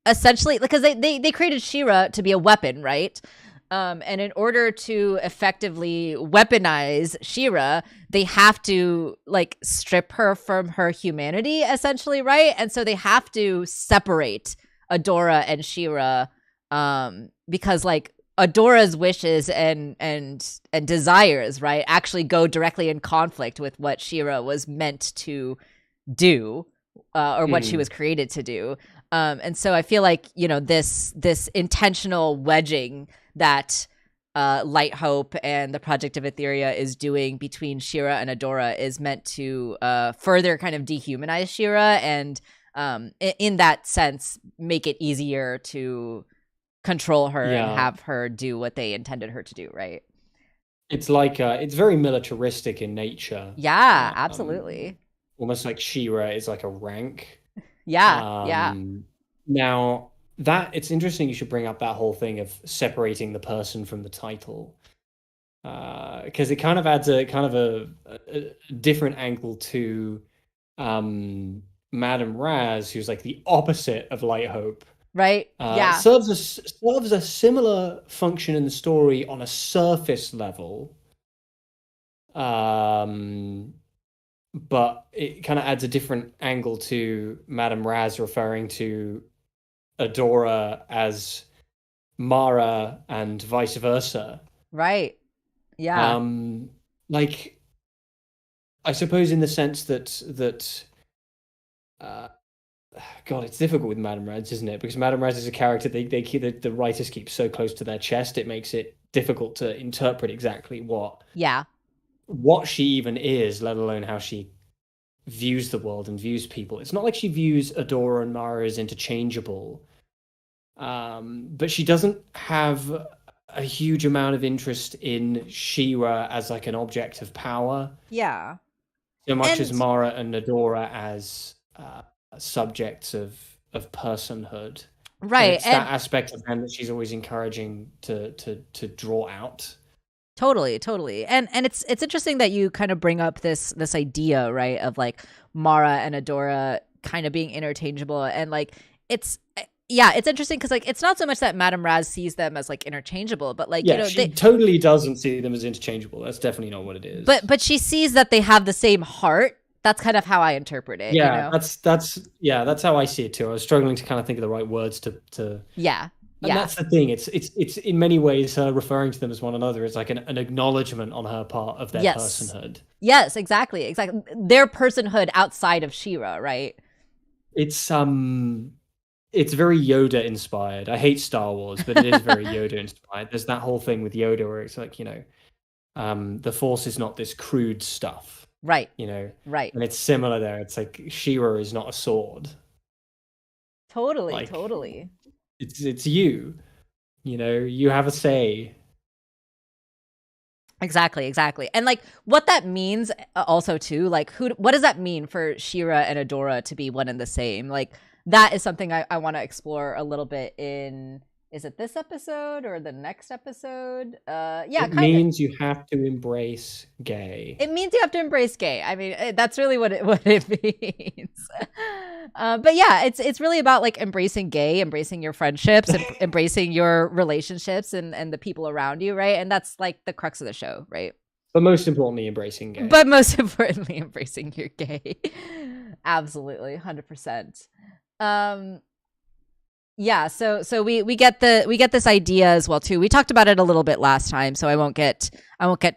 essentially, because they created She-Ra to be a weapon, right? And in order to effectively weaponize She-Ra, they have to like strip her from her humanity, essentially, right? And so they have to separate Adora and She-Ra, because like Adora's wishes and desires, right, actually go directly in conflict with what She-Ra was meant to do, or what she was created to do. And so I feel like, this intentional wedging that Light Hope and the Project of Etheria is doing between She-Ra and Adora is meant to further kind of dehumanize She-Ra, and in that sense make it easier to control her and have her do what they intended her to do, right? It's like it's very militaristic in nature. Yeah, absolutely. Almost like She-Ra is like a rank. Yeah. Now that it's interesting you should bring up that whole thing of separating the person from the title, because it kind of adds a different angle to Madame Raz, who's like the opposite of Light Hope. Right. Serves a similar function in the story on a surface level, but it kind of adds a different angle to Madame Raz referring to Adora as Mara and vice versa. Right. Yeah. Like, I suppose in the sense that God, it's difficult with Madame Raz, isn't it? Because Madame Raz is a character they keep the writers keep so close to their chest, it makes it difficult to interpret exactly what she even is, let alone how she views the world and views people. It's not like she views Adora and Mara as interchangeable, but she doesn't have a huge amount of interest in She-Ra as like an object of power. Yeah. So much as Mara and Adora as subjects of personhood, right? And it's that aspect of them that she's always encouraging to draw out. Totally, and it's interesting that you kind of bring up this idea, right, of like Mara and Adora kind of being interchangeable, and like it's interesting because like it's not so much that Madame Raz sees them as like interchangeable, but like she totally doesn't see them as interchangeable. That's definitely not what it is. But she sees that they have the same heart. That's kind of how I interpret it. Yeah, that's how I see it too. I was struggling to kind of think of the right words to. And that's the thing. It's in many ways referring to them as one another is like an acknowledgement on her part of their personhood. Yes, exactly. Their personhood outside of She-Ra, right? It's very Yoda inspired. I hate Star Wars, but it is very Yoda inspired. There's that whole thing with Yoda where it's like, the Force is not this crude stuff. Right. Right. And it's similar there. It's like She-Ra is not a sword. Totally. It's you. You have a say. Exactly. And like what that means also too, like what does that mean for She-Ra and Adora to be one and the same? Like that is something I want to explore a little bit in. Is it this episode or the next episode? It means you have to embrace gay. It means you have to embrace gay. I mean, that's really what it means. But yeah, it's really about like embracing gay, embracing your friendships, embracing your relationships and the people around you, right? And that's like the crux of the show, right? But most importantly, embracing gay. Embracing your gay. Absolutely, 100%. Yeah, so we get this idea as well too. We talked about it a little bit last time, so I won't get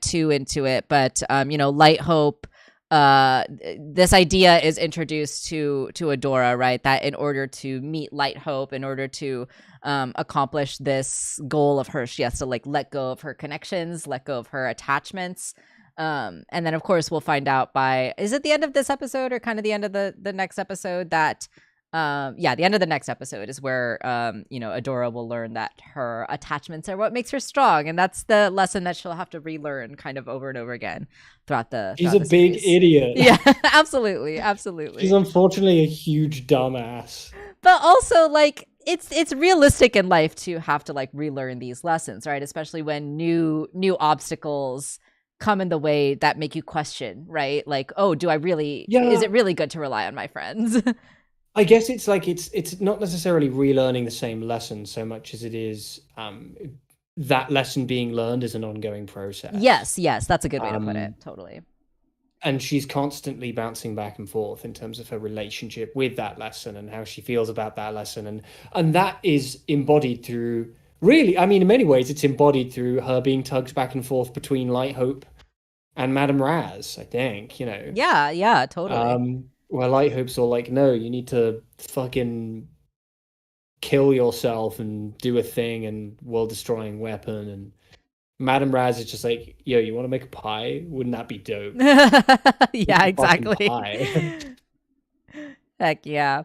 too into it. But Light Hope, this idea is introduced to Adora, right? That in order to meet Light Hope, in order to accomplish this goal of hers, she has to like let go of her connections, let go of her attachments. And then of course we'll find out is it the end of this episode or kind of the end of the next episode that. The end of the next episode is where Adora will learn that her attachments are what makes her strong, and that's the lesson that she'll have to relearn kind of over and over again throughout the. She's a big idiot. Yeah, absolutely. She's unfortunately a huge dumbass. But also, like, it's realistic in life to have to like relearn these lessons, right? Especially when new obstacles come in the way that make you question, right? Like, oh, do I really? Yeah. Is it really good to rely on my friends? I guess it's like it's not necessarily relearning the same lesson so much as it is that lesson being learned is an ongoing process. Yes, that's a good way to put it. Totally. And she's constantly bouncing back and forth in terms of her relationship with that lesson and how she feels about that lesson, and that is embodied through really, I mean, in many ways, it's embodied through her being tugged back and forth between Light Hope and Madame Raz, I think, you know. Yeah, totally. Where Light Hope's all like, no, you need to fucking kill yourself and do a thing and world-destroying weapon. And Madame Raz is just like, yo, you want to make a pie? Wouldn't that be dope? Yeah, Fucking exactly. pie. Heck yeah.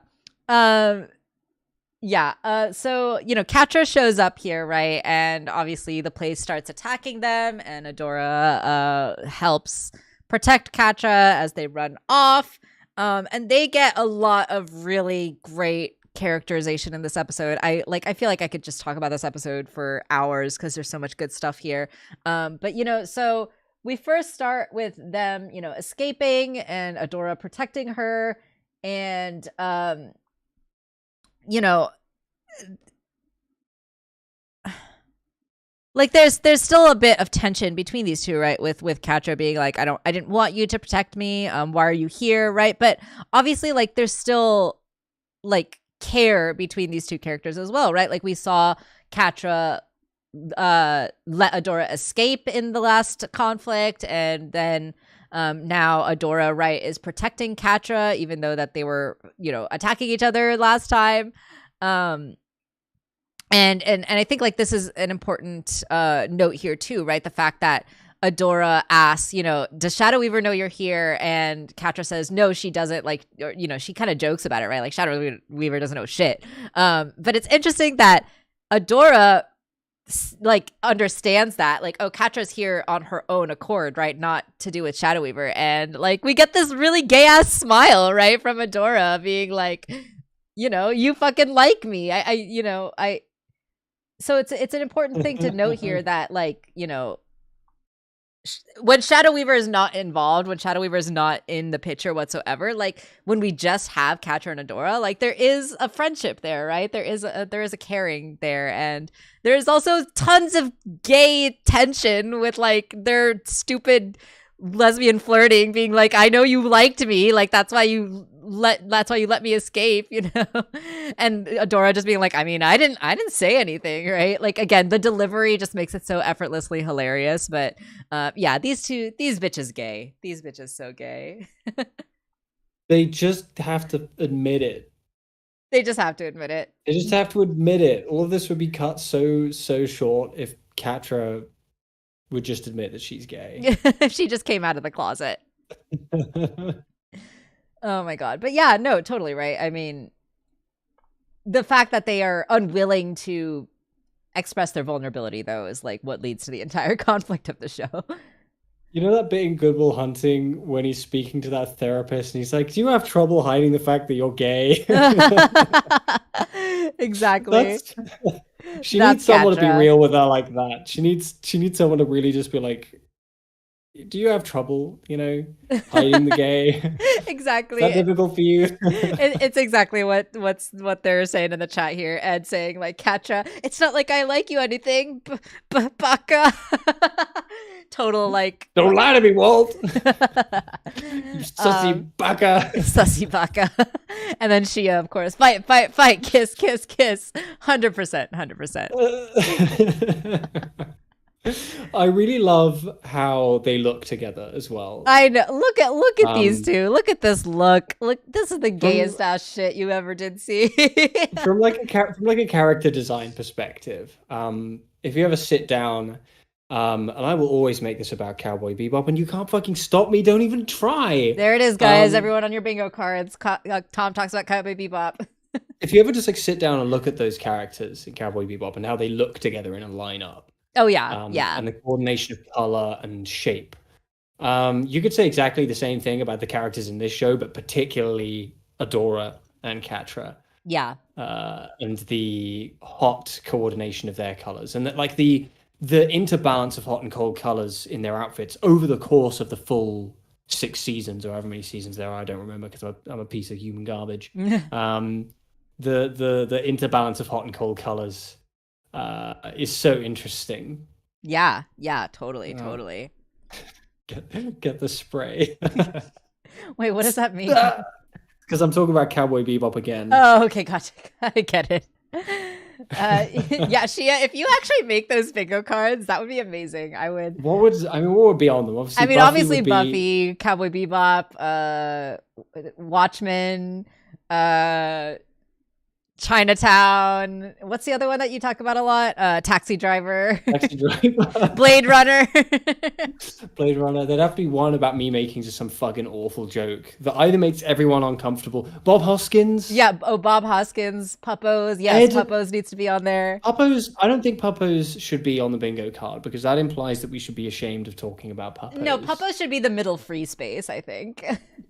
Yeah. So, Catra shows up here, right? And obviously the place starts attacking them, and Adora helps protect Catra as they run off. And they get a lot of really great characterization in this episode. I feel like I could just talk about this episode for hours because there's so much good stuff here. But so we first start with them, escaping and Adora protecting her, and like there's still a bit of tension between these two, right? With Catra being like, I didn't want you to protect me. Why are you here, right? But obviously, like, there's still like care between these two characters as well, right? Like we saw Catra let Adora escape in the last conflict, and then now Adora, right, is protecting Catra, even though that they were, attacking each other last time. And I think like this is an important note here too, right? The fact that Adora asks, does Shadow Weaver know you're here? And Catra says, no, she doesn't. Like, or, she kind of jokes about it, right? Like Shadow Weaver doesn't know shit. But it's interesting that Adora like understands that, like, oh, Catra's here on her own accord, right? Not to do with Shadow Weaver. And like we get this really gay ass smile, right, from Adora being like, you fucking like me. I so it's an important thing to note here that, like, when Shadow Weaver is not involved, when Shadow Weaver is not in the picture whatsoever, like when we just have Catra and Adora, like there is a friendship there, right? There is a caring there, and there is also tons of gay tension with like their stupid lesbian flirting, being like, I know you liked me, like that's why you let me escape, and Adora just being like, I mean, I didn't say anything, right? Like, again, the delivery just makes it so effortlessly hilarious. But yeah, these bitches gay, these bitches so gay. They just have to admit it. They just have to admit it. They just have to admit it. All of this would be cut so short if Catra would just admit that she's gay. If she just came out of the closet. Oh my god. But yeah, no, totally right. I mean, the fact that they are unwilling to express their vulnerability, though, is like what leads to the entire conflict of the show. You know that bit in Good Will Hunting when he's speaking to that therapist and he's like, do you have trouble hiding the fact that you're gay? Exactly. She needs someone to be real with her like that. She needs someone to really just be like, do you have trouble, hiding the gay? Exactly. Is that difficult for you? It's exactly what they're saying in the chat here. Ed saying like, Catra, it's not like I like you anything, baka. Total like, don't lie to me, Walt. You sussy baka. Sussy baka. And then she, of course, fight, kiss, 100%. I really love how they look together as well. I know. Look at these two. Look at this look. Look, this is the gayest ass shit you ever did see. from like a character design perspective, if you ever sit down, and I will always make this about Cowboy Bebop, and you can't fucking stop me. Don't even try. There it is, guys. Everyone on your bingo cards. Tom talks about Cowboy Bebop. If you ever just like sit down and look at those characters in Cowboy Bebop and how they look together in a lineup. Oh yeah, yeah. And the coordination of color and shape. You could say exactly the same thing about the characters in this show, but particularly Adora and Catra. Yeah. And the hot coordination of their colors, and that like the interbalance of hot and cold colors in their outfits over the course of the full 6 seasons or however many seasons there are. I don't remember because I'm a piece of human garbage. The interbalance of hot and cold colors is so interesting. Yeah, totally. Get the spray. Wait, what does that mean? Because I'm talking about Cowboy Bebop again. Oh, okay, gotcha. I get it. Yeah, Shia, if you actually make those bingo cards, that would be amazing. I would. What would be on them? Obviously, I mean, Buffy obviously would be Buffy, Cowboy Bebop, Watchmen, uh, Chinatown. What's the other one that you talk about a lot? Taxi Driver, Taxi Driver, Blade Runner. Blade Runner. There'd have to be one about me making just some fucking awful joke that either makes everyone uncomfortable. Bob Hoskins. Yeah. Oh, Bob Hoskins, Puppos. Yes, Ed, Puppos needs to be on there. Puppos. I don't think Puppos should be on the bingo card because that implies that we should be ashamed of talking about Puppos. No, Puppos should be the middle free space, I think.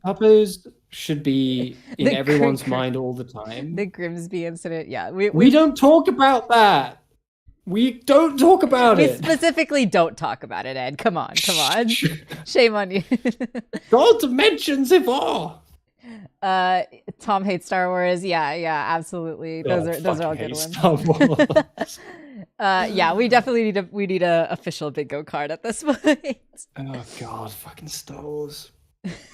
Puppos should be in everyone's mind all the time. The Grimsby incident. Yeah. We don't talk about that. We don't talk about it. We specifically don't talk about it, Ed. Come on. Shame on you. God mentions it all. Tom hates Star Wars. Yeah, absolutely. Those are all good ones. Star Wars. Yeah, we definitely need a official bingo card at this point. Oh God, fucking Star Wars.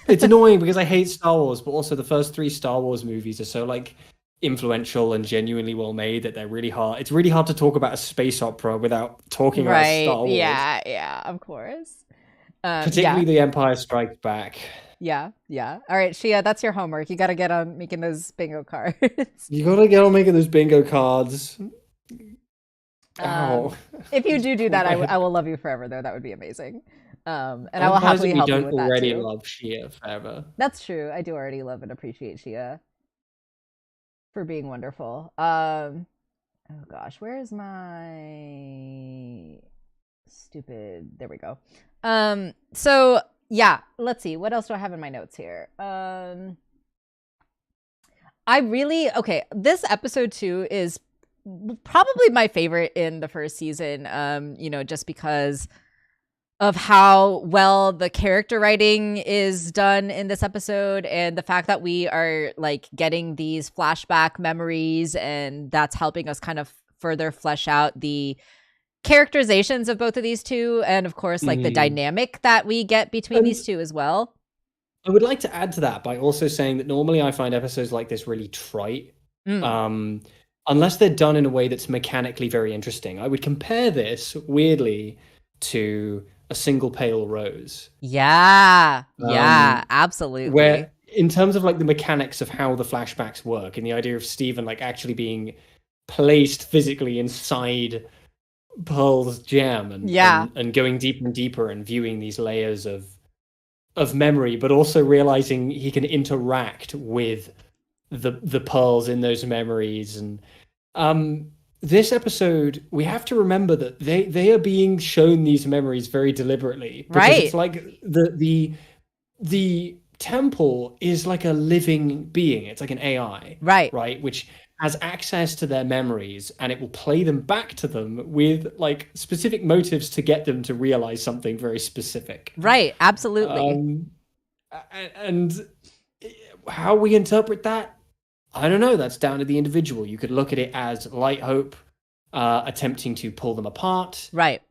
It's annoying because I hate Star Wars, but also the first 3 Star Wars movies are so like influential and genuinely well made that they're really hard. It's really hard to talk about a space opera without talking about Star Wars. Yeah, of course. Particularly The Empire Strikes Back. Yeah. All right, Shia, that's your homework. You got to get on making those bingo cards. You got to get on making those bingo cards. If you do that, I will love you forever, though. That would be amazing. And I will happily help you with that too. We don't already love Shia forever. That's true. I do already love and appreciate Shia for being wonderful. Oh gosh, where is my stupid? There we go. So yeah, let's see. What else do I have in my notes here? This episode 2 is probably my favorite in the first season. Just because of how well the character writing is done in this episode and the fact that we are like getting these flashback memories, and that's helping us kind of further flesh out the characterizations of both of these two, and of course like the dynamic that we get between these two as well. I would like to add to that by also saying that normally I find episodes like this really trite. Unless they're done in a way that's mechanically very interesting. I would compare this weirdly to A Single Pale Rose. Yeah, absolutely. Where in terms of like the mechanics of how the flashbacks work and the idea of Steven like actually being placed physically inside Pearl's gem and going deeper and deeper and viewing these layers of memory, but also realizing he can interact with the pearls in those memories. And this episode, we have to remember that they are being shown these memories very deliberately, because it's like the temple is like a living being. It's like an AI, right, which has access to their memories, and it will play them back to them with like specific motives to get them to realize something very specific. Right, absolutely. And how we interpret that, I don't know. That's down to the individual. You could look at it as Light Hope attempting to pull them apart, right?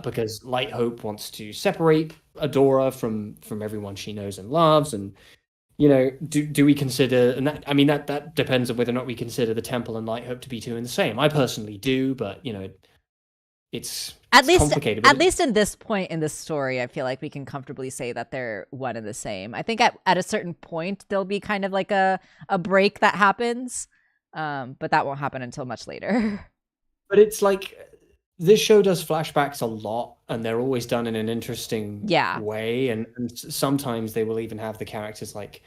Because Light Hope wants to separate Adora from everyone she knows and loves, and do we consider, and that, I mean, that depends on whether or not we consider the Temple and Light Hope to be two in the same. I personally do, but it's complicated. At least in this point in the story, I feel like we can comfortably say that they're one and the same. I think at a certain point there'll be kind of like a break that happens, but that won't happen until much later. But it's like this show does flashbacks a lot, and they're always done in an interesting way. And sometimes they will even have the characters like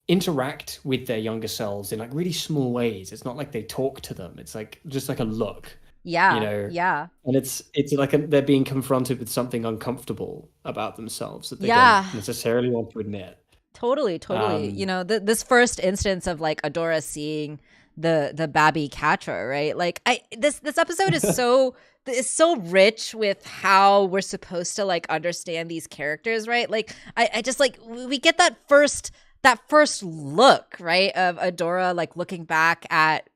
interact with their younger selves in like really small ways. It's not like they talk to them. It's like just like a look. Yeah. And it's like they're being confronted with something uncomfortable about themselves that they don't necessarily want to admit. Totally. This first instance of like Adora seeing the Babi Catra, right? Like this episode is so rich with how we're supposed to like understand these characters, right? Like I just like we get that first look, right, of Adora like looking back at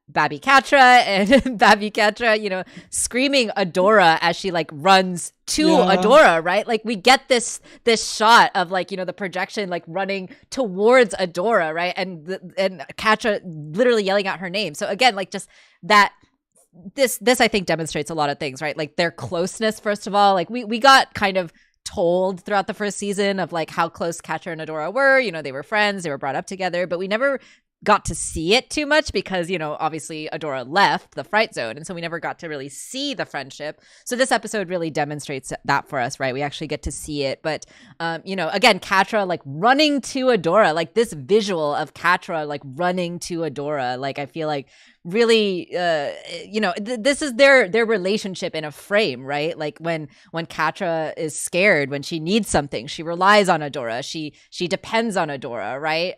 Babi Catra, and Babi Catra, screaming Adora as she like runs to Adora, right? Like we get this shot of like, the projection like running towards Adora, right? And Catra literally yelling out her name. So again, like just that this I think demonstrates a lot of things, right? Like their closeness, first of all. Like we got kind of told throughout the first season of like how close Catra and Adora were. You know, they were friends, they were brought up together, but we never got to see it too much because, you know, obviously Adora left the Fright Zone, and so we never got to really see the friendship. So this episode really demonstrates that for us, right? We actually get to see it. But you know, again, Catra like running to Adora, like this visual of Catra like running to Adora, like I feel like really you know, this is their relationship in a frame, right? Like when Catra is scared, when she needs something, she relies on Adora, she depends on Adora, right?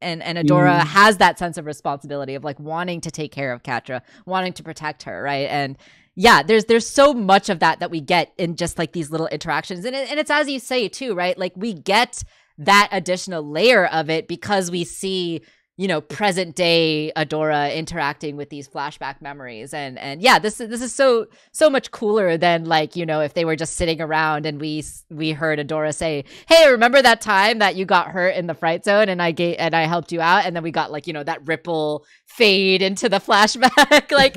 And Adora has that sense of responsibility of like wanting to take care of Catra, wanting to protect her, right? And yeah, there's so much of that we get in just like these little interactions, and it's as you say too, right? Like we get that additional layer of it because we see, you know, present day Adora interacting with these flashback memories, and yeah, this is so much cooler than like, you know, if they were just sitting around and we heard Adora say, "Hey, remember that time that you got hurt in the Fright Zone and I helped you out?" And then we got like, you know, that ripple fade into the flashback. Like,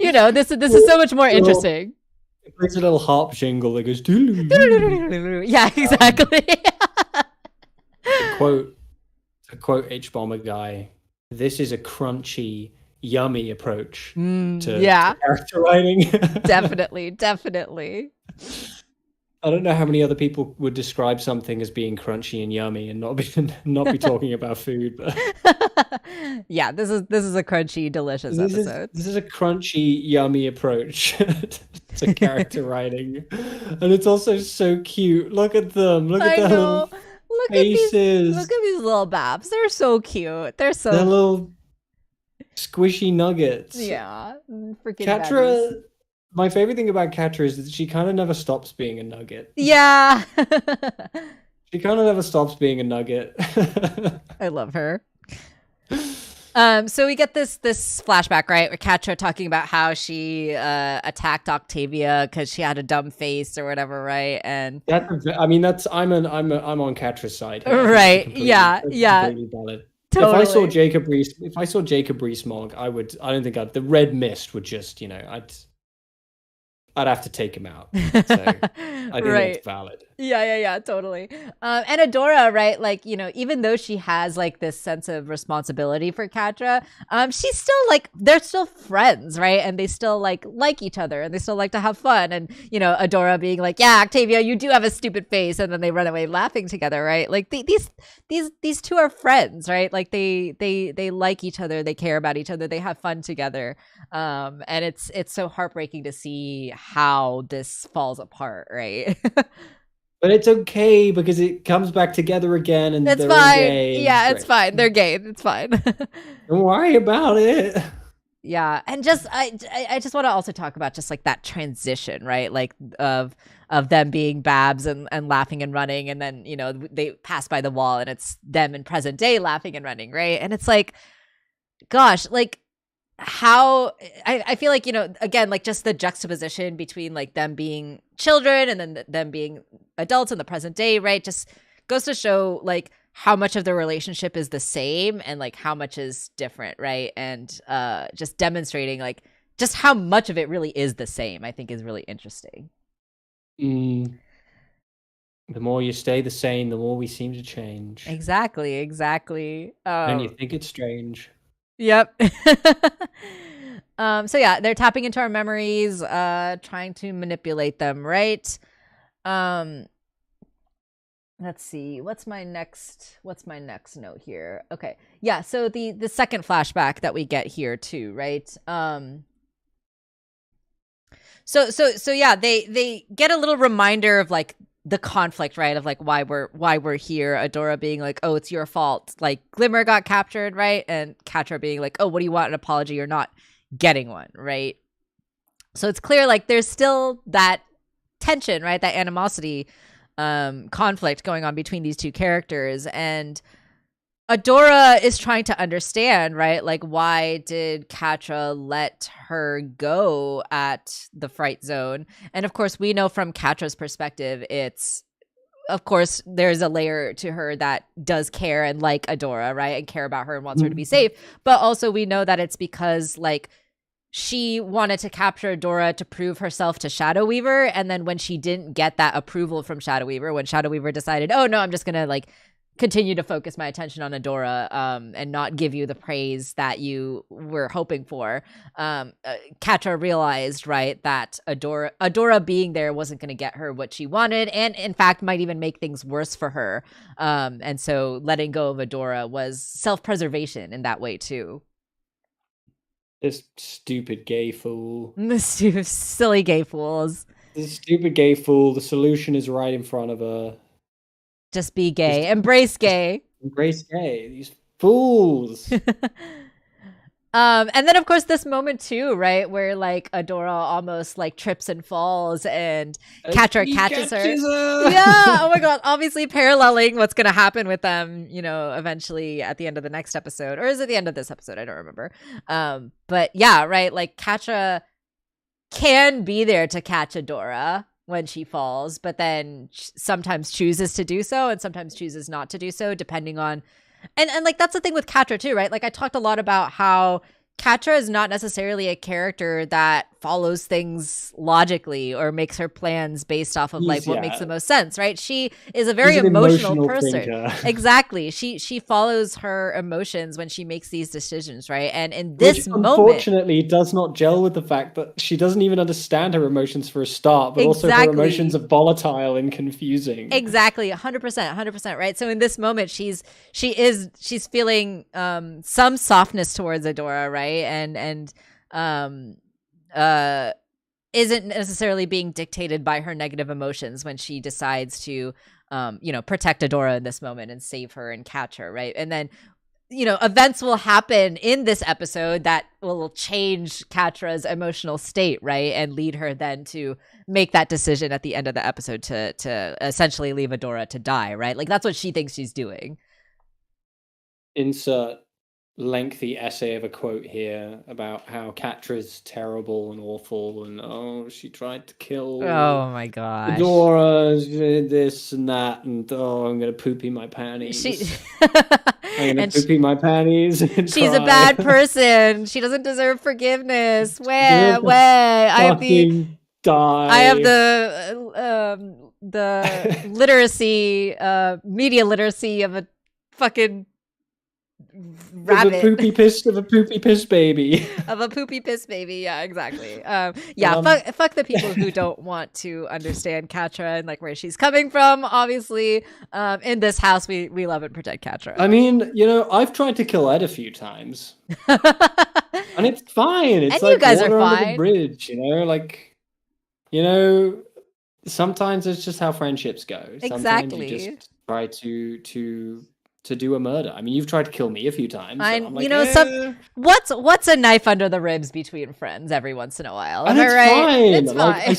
you know, this is so much more interesting. It plays a little harp jingle that goes. Yeah, exactly. To quote H Bomber Guy, this is a crunchy, yummy approach to character writing. Definitely. I don't know how many other people would describe something as being crunchy and yummy and not be talking about food. But yeah, this is a crunchy, delicious episode. This is a crunchy, yummy approach to character writing, and it's also so cute. Look at them. Look at their little faces. Look at these little babs. They're so cute. They're little squishy nuggets. Yeah, freaking Catra. babbies. My favorite thing about Catra is that she kind of never stops being a nugget. Yeah. She kind of never stops being a nugget. I love her. So we get this flashback, right, with Catra talking about how she attacked Octavia because she had a dumb face or whatever, right? And I mean, I'm on Catra's side here. Right? Yeah. Completely valid. Totally. If I saw Jacob Rees-Mogg, the red mist would just, you know, I'd have to take him out. So I think that's valid. Yeah, totally. And Adora, right? Like, you know, even though she has like this sense of responsibility for Catra, she's still like, they're still friends, right? And they still like each other, and they still like to have fun. And, you know, Adora being like, "Yeah, Octavia, you do have a stupid face," and then they run away laughing together, right? Like these two are friends, right? Like they like each other, they care about each other, they have fun together. And it's so heartbreaking to see how this falls apart, right? But it's okay because it comes back together again, and it's they're fine. Gay. Yeah, it's fine. They're gay. It's fine. Don't worry about it. Yeah, and just I just want to also talk about just like that transition, right? Like of them being Babs and laughing and running, and then, you know, they pass by the wall and it's them in present day laughing and running, right? And it's like, gosh, like how I feel like, you know, again, like just the juxtaposition between like them being children and then them being adults in the present day, right, just goes to show like how much of the relationship is the same and like how much is different, right? And just demonstrating like just how much of it really is the same, I think is really interesting. The more you stay the same, the more we seem to change. Exactly. And you think it's strange. Yep. So yeah, they're tapping into our memories, trying to manipulate them, right? Let's see. What's my next note here? Okay. Yeah, so the second flashback that we get here too, right? So yeah, they get a little reminder of like the conflict, right, of like why we're here. Adora being like, "Oh, it's your fault." Like Glimmer got captured, right? And Catra being like, "Oh, what do you want, an apology? You're not getting one," right? So it's clear like there's still that tension, right? That animosity, conflict going on between these two characters, and Adora is trying to understand, right? Like, why did Catra let her go at the Fright Zone? And of course, we know from Catra's perspective, it's, of course, there's a layer to her that does care and like Adora, right? And care about her and wants her to be safe. But also we know that it's because like she wanted to capture Adora to prove herself to Shadow Weaver, and then when she didn't get that approval from Shadow Weaver, when Shadow Weaver decided, oh no, I'm just gonna like continue to focus my attention on Adora, and not give you the praise that you were hoping for, Catra realized, right, that Adora being there wasn't going to get her what she wanted, and in fact might even make things worse for her. And so letting go of Adora was self-preservation in that way too. This stupid gay fool. The silly gay fools. This stupid gay fool. The solution is right in front of her. Just be gay. Embrace gay. Embrace gay. These fools. And then of course this moment too, right, where like Adora almost like trips and falls, and Catra catches her. Yeah. Oh my god. Obviously paralleling what's gonna happen with them, you know, eventually at the end of the next episode, or is it the end of this episode? I don't remember. But yeah, right. Like Catra can be there to catch Adora when she falls, but then sometimes chooses to do so and sometimes chooses not to do so, depending on. And like that's the thing with Catra too, right? Like I talked a lot about how Catra is not necessarily a character that follows things logically or makes her plans based off of like what makes the most sense, right? She is a very emotional person. Exactly. She follows her emotions when she makes these decisions, right? And in this moment, unfortunately, does not gel with the fact that she doesn't even understand her emotions for a start, but also her emotions are volatile and confusing. Exactly. 100%, right? So in this moment, she's feeling some softness towards Adora, right? And isn't necessarily being dictated by her negative emotions when she decides to protect Adora in this moment and save her and catch her, right? And then events will happen in this episode that will change Catra's emotional state, right? And lead her then to make that decision at the end of the episode to essentially leave Adora to die, right? Like that's what she thinks she's doing. Insert lengthy essay of a quote here about how Catra's terrible and awful, and she tried to kill my gosh Adora, this and that, and I'm gonna poopy my panties. I'm gonna poopy my panties. She's a bad person. She doesn't deserve forgiveness. Way. I have the literacy, media literacy of a fucking rabbit. Of a poopy piss baby. Of a poopy piss baby. Yeah, exactly. Fuck the people who don't want to understand Catra and like where she's coming from. Obviously, in this house, we love and protect Catra. I mean, I've tried to kill Ed a few times, and it's fine. It's and like you guys water are fine. Under the bridge, Sometimes it's just how friendships go. Sometimes you just try to do a murder. I mean, you've tried to kill me a few times. What's a knife under the ribs between friends every once in a while? Am I right? Fine. It's like, fine.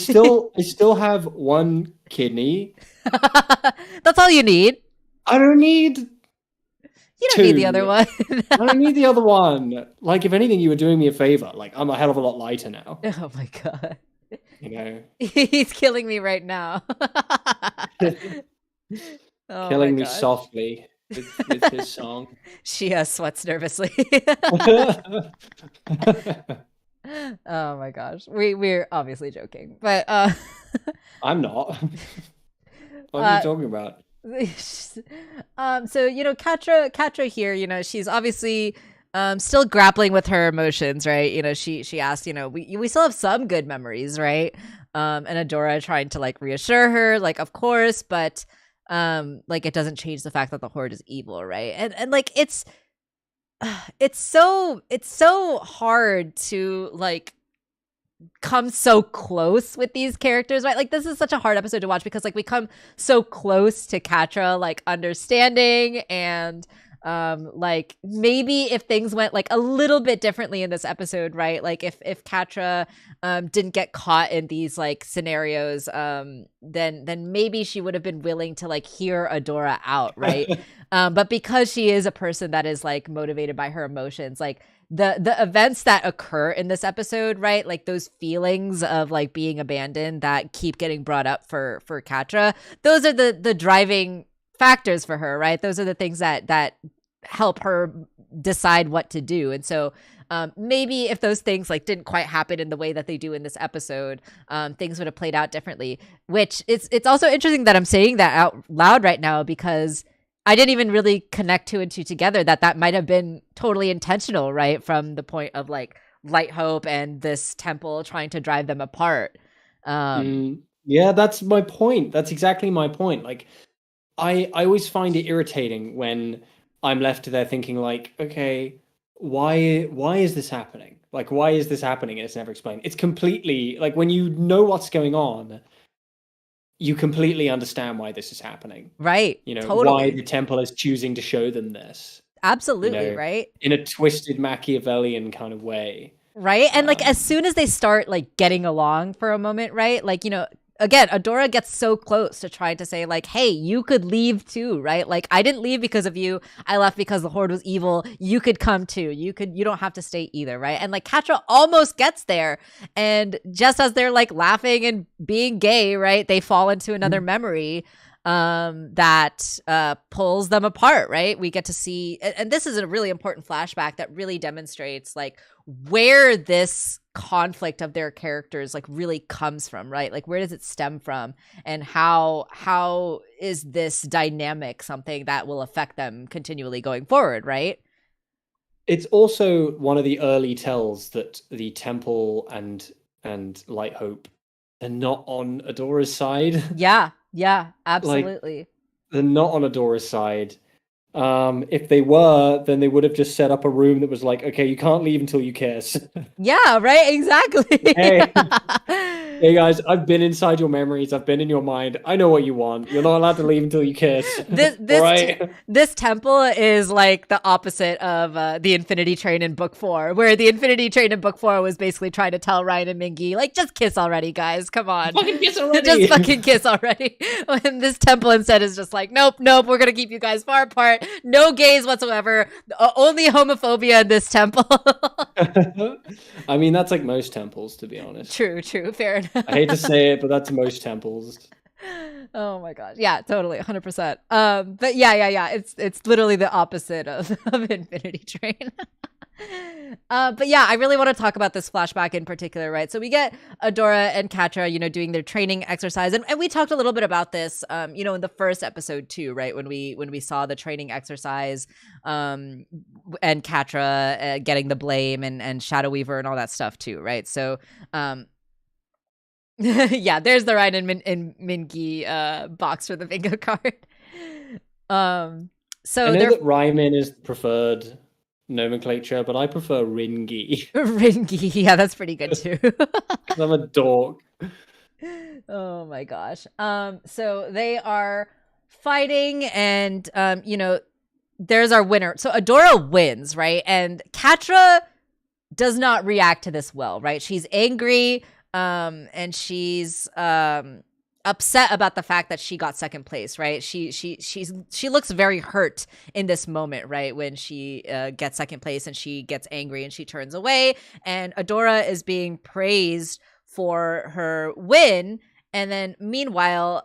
I still have one kidney. That's all you need. I don't need. You don't need the other one. I don't need the other one. Like, if anything, you were doing me a favor. Like, I'm a hell of a lot lighter now. Oh my god. He's killing me right now. Killing me softly. With his song. She sweats nervously. Oh my gosh. We're obviously joking, but I'm not. What are you talking about? So Catra here, she's obviously still grappling with her emotions, right? She asked, we still have some good memories, right? And Adora trying to like reassure her, like, of course, but like it doesn't change the fact that the Horde is evil, right? And like it's so hard to like come so close with these characters, right? Like this is such a hard episode to watch because like we come so close to Catra like understanding, and like maybe if things went like a little bit differently in this episode, right? Like if Catra didn't get caught in these like scenarios, then maybe she would have been willing to like hear Adora out, right? But because she is a person that is like motivated by her emotions, like the events that occur in this episode, right? Like those feelings of like being abandoned that keep getting brought up for Catra, those are the driving factors for her, right? Those are the things that help her decide what to do. And so maybe if those things like didn't quite happen in the way that they do in this episode, things would have played out differently. Which it's also interesting that I'm saying that out loud right now, because I didn't even really connect two and two together, that might have been totally intentional, right? From the point of like Light Hope and this temple trying to drive them apart. Yeah, that's my point. That's exactly my point. Like, I always find it irritating when I'm left there thinking like, okay, why is this happening? Like, why is this happening? And it's never explained. It's completely like when you know what's going on, you completely understand why this is happening. Right. You know, Totally. why the temple is choosing to show them this. Absolutely, You know, right? in a twisted Machiavellian kind of way. Right. And like as soon as they start like getting along for a moment, right? Like, again, Adora gets so close to trying to say like, hey, you could leave too, right? Like, I didn't leave because of you. I left because the Horde was evil. You could come too. You don't have to stay either, right? And like Catra almost gets there. And just as they're like laughing and being gay, right? They fall into another memory that pulls them apart, right? We get to see, and this is a really important flashback that really demonstrates like where this conflict of their characters like really comes from, right? Like where does it stem from, and how is this dynamic something that will affect them continually going forward, right? It's also one of the early tells that the temple and Light Hope are not on Adora's side. Yeah, absolutely. Like, they're not on Adora's side. If they were, then they would have just set up a room that was like, okay, you can't leave until you kiss. Yeah, right, exactly. Hey. Hey guys, I've been inside your memories. I've been in your mind. I know what you want. You're not allowed to leave until you kiss. This temple is like the opposite of the Infinity Train in Book 4, where the Infinity Train in Book 4 was basically trying to tell Ryan and Mingy, like, just kiss already, guys. Come on. Fucking kiss already. Just fucking kiss already. And this temple instead is just like, nope, we're going to keep you guys far apart. No gays whatsoever. Only homophobia in this temple. I mean, that's like most temples, to be honest. True. Fair enough. I hate to say it, but that's most temples. Oh my gosh. Yeah, totally. 100%. But yeah. It's literally the opposite of Infinity Train. But yeah, I really want to talk about this flashback in particular, right? So we get Adora and Catra, doing their training exercise. And we talked a little bit about this, in the first episode too, right? When we saw the training exercise, and Catra getting the blame and Shadow Weaver and all that stuff too, right? So, yeah, there's the Ryan and Mingy box for the bingo card. So I know that Ryman is the preferred nomenclature, but I prefer Ringy. Ringy, yeah, that's pretty good too. I'm a dork. Oh my gosh. So they are fighting, and there's our winner. So Adora wins, right? And Catra does not react to this well, right? She's angry. And she's upset about the fact that she got second place, right? She looks very hurt in this moment, right? When she gets second place, and she gets angry and she turns away, and Adora is being praised for her win. And then meanwhile,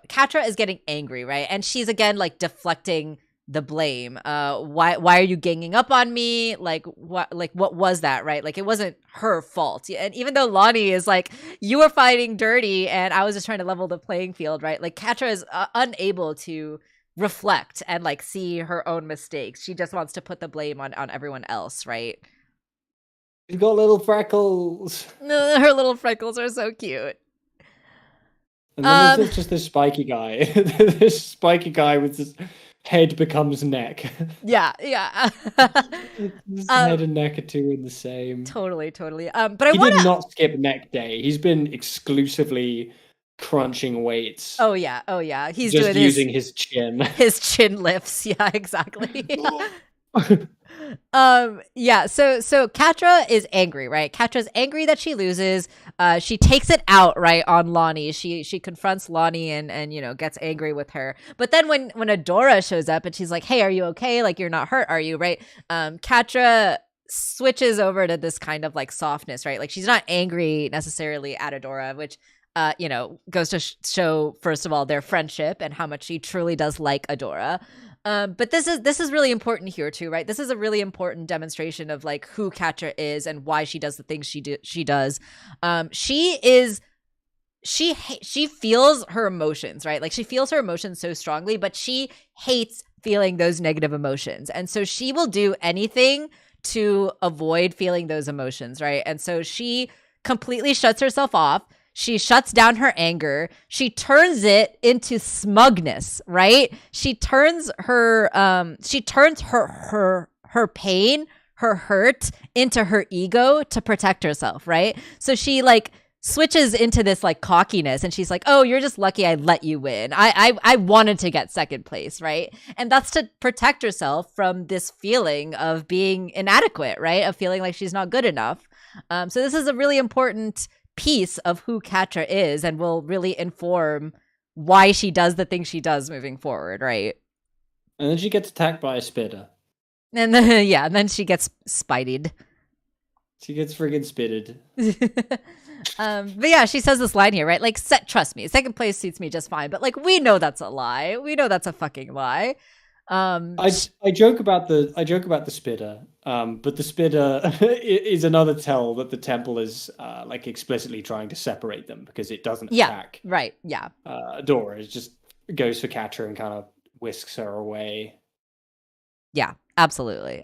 Catra is getting angry, right? And she's again like deflecting the blame. Why are you ganging up on me? Like what was that, right? Like it wasn't her fault. And even though Lonnie is like, you were fighting dirty and I was just trying to level the playing field, right? Like Catra is unable to reflect and like see her own mistakes. She just wants to put the blame on everyone else, right? She's got little freckles. Her little freckles are so cute. And then there's just this spiky guy. This spiky guy with this head becomes neck. Yeah. His head and neck are two in the same. Totally. But he did not skip neck day. He's been exclusively crunching weights. Oh yeah. He's just doing using his chin. His chin lifts. Yeah, exactly. Yeah, so Catra is angry, right? Catra's angry that she loses. She takes it out, right, on Lonnie. She confronts Lonnie and gets angry with her. But then when Adora shows up and she's like, hey, are you okay? Like, you're not hurt, are you? Right? Catra switches over to this kind of like softness, right? Like she's not angry necessarily at Adora, which goes to show, first of all, their friendship and how much she truly does like Adora. But this is really important here too, right? This is a really important demonstration of like who Catra is and why she does the things she does. She feels her emotions, right? Like she feels her emotions so strongly, but she hates feeling those negative emotions. And so she will do anything to avoid feeling those emotions, right? And so she completely shuts herself off. She shuts down her anger. She turns it into smugness, right? She turns her pain, her hurt into her ego to protect herself, right? So she like switches into this like cockiness, and she's like, oh, you're just lucky I let you win. I wanted to get second place, right? And that's to protect herself from this feeling of being inadequate, right? Of feeling like she's not good enough. So this is a really important piece of who Catra is and will really inform why she does the things she does moving forward, right? And then she gets attacked by a spitter. And then, yeah, and then she gets spideyed. She gets friggin' spitted. But yeah, she says this line here, right? Like, trust me, second place suits me just fine. But like, we know that's a lie. We know that's a fucking lie. I joke about the spitter, but the spitter is another tell that the temple is like explicitly trying to separate them because it doesn't attack. Right. Yeah. Dora. It just goes for Catra and kind of whisks her away. Yeah. Absolutely.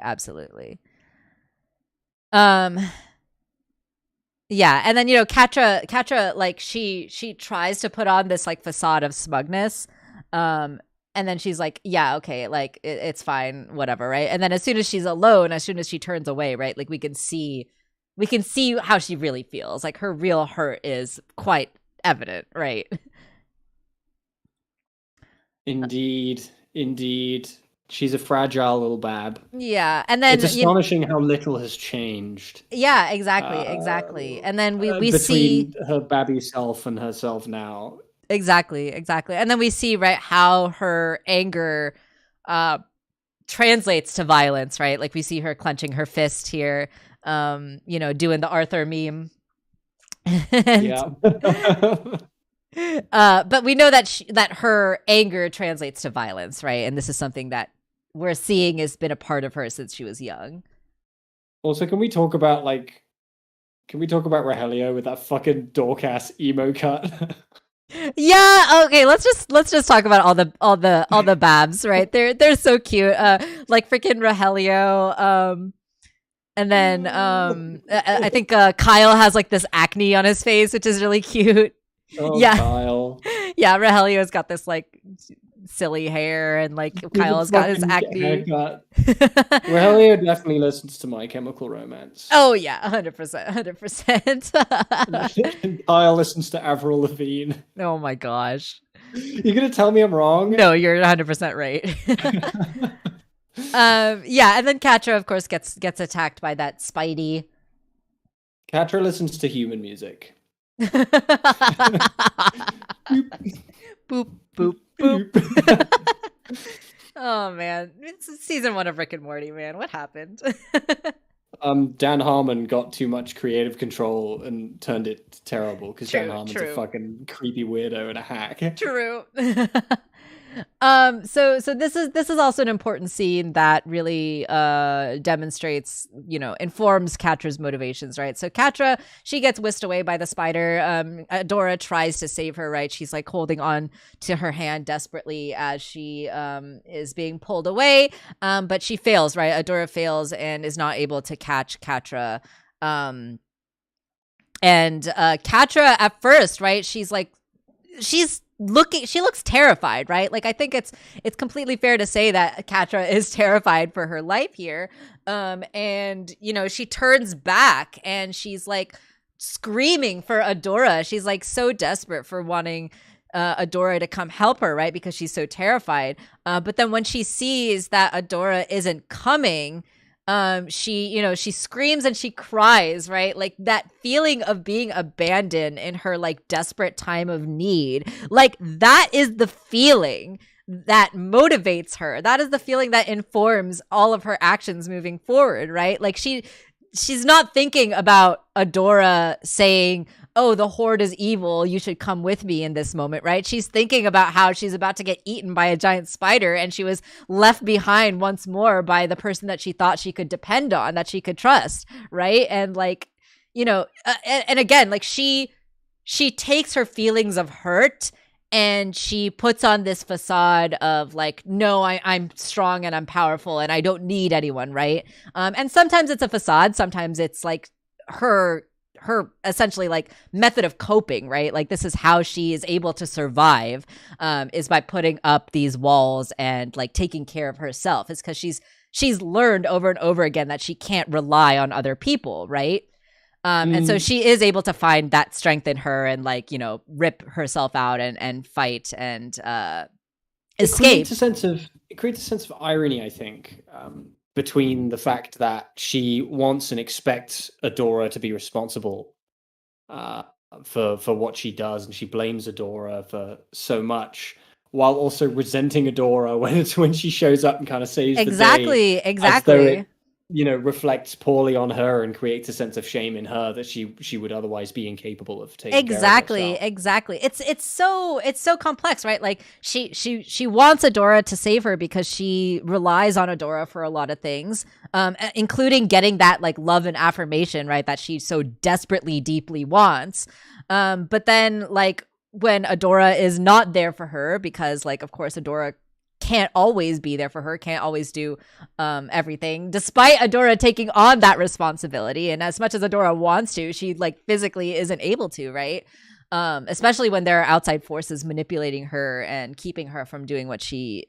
Yeah, and then Catra like she tries to put on this like facade of smugness, and then she's like, yeah, okay, like it's fine, whatever, right? And then as soon as she's alone, as soon as she turns away, right, like we can see how she really feels. Like her real hurt is quite evident, right? Indeed. She's a fragile little bab. Yeah, and then it's astonishing how little has changed. Yeah, exactly. And then we between see her babby self and herself now. Exactly. And then we see, right, how her anger translates to violence, right? Like we see her clenching her fist here, doing the Arthur meme. Yeah. But we know that her anger translates to violence, right? And this is something that we're seeing has been a part of her since she was young. Also, can we talk about Rogelio with that fucking dork-ass emo cut? Yeah, okay, let's just talk about all the babs, right? They're so cute. Like freaking Rogelio, and then I think Kyle has like this acne on his face, which is really cute. Oh, yeah. Kyle. Yeah, Rogelio's got this like silly hair, and like Kyle's got his acne. Rogelio definitely listens to My Chemical Romance. Oh yeah, 100%. Kyle listens to Avril Lavigne. Oh my gosh. You're gonna tell me I'm wrong? No, you're 100% right. Yeah, and then Catra, of course, gets attacked by that Spidey. Catra listens to human music. Boop, boop, boop. Oh man, it's season 1 of Rick and Morty, man. What happened? Dan Harmon got too much creative control and turned it terrible because Dan Harmon's a fucking creepy weirdo and a hack. True. So this is also an important scene that really demonstrates, informs Catra's motivations, right? So Catra, she gets whisked away by the spider. Adora tries to save her, right? She's like holding on to her hand desperately as she is being pulled away, but she fails, right? Adora fails and is not able to catch Catra. And Catra at first, right? She looks terrified, right? Like I think it's completely fair to say that Catra is terrified for her life here. And she turns back and she's like screaming for Adora. She's like so desperate for wanting Adora to come help her, right? Because she's so terrified. But then when she sees that Adora isn't coming, she screams and she cries, right? Like that feeling of being abandoned in her like desperate time of need. Like that is the feeling that motivates her. That is the feeling that informs all of her actions moving forward, right? Like she's not thinking about Adora saying, oh, the horde is evil, you should come with me in this moment, right? She's thinking about how she's about to get eaten by a giant spider, and she was left behind once more by the person that she thought she could depend on, that she could trust, right? And like, you know, and again, like she takes her feelings of hurt and she puts on this facade of like, no, I'm strong and I'm powerful and I don't need anyone, right? And sometimes it's a facade, sometimes it's like her essentially like method of coping, right? Like this is how she is able to survive, is by putting up these walls and like taking care of herself. It's because she's learned over and over again that she can't rely on other people, right? And so she is able to find that strength in her and like, you know, rip herself out and fight and escape. It creates a sense of irony, I think, between the fact that she wants and expects Adora to be responsible for what she does, and she blames Adora for so much, while also resenting Adora when she shows up and kind of saves the day. Exactly. You know, reflects poorly on her and creates a sense of shame in her that she would otherwise be incapable of taking care of herself. Exactly. It's so complex, right? Like she wants Adora to save her because she relies on Adora for a lot of things, including getting that like love and affirmation, right? That she so desperately, deeply wants. But then like when Adora is not there for her, because like of course Adora can't always be there for her, can't always do everything, despite Adora taking on that responsibility. And as much as Adora wants to, she like physically isn't able to, right? Especially when there are outside forces manipulating her and keeping her from doing what she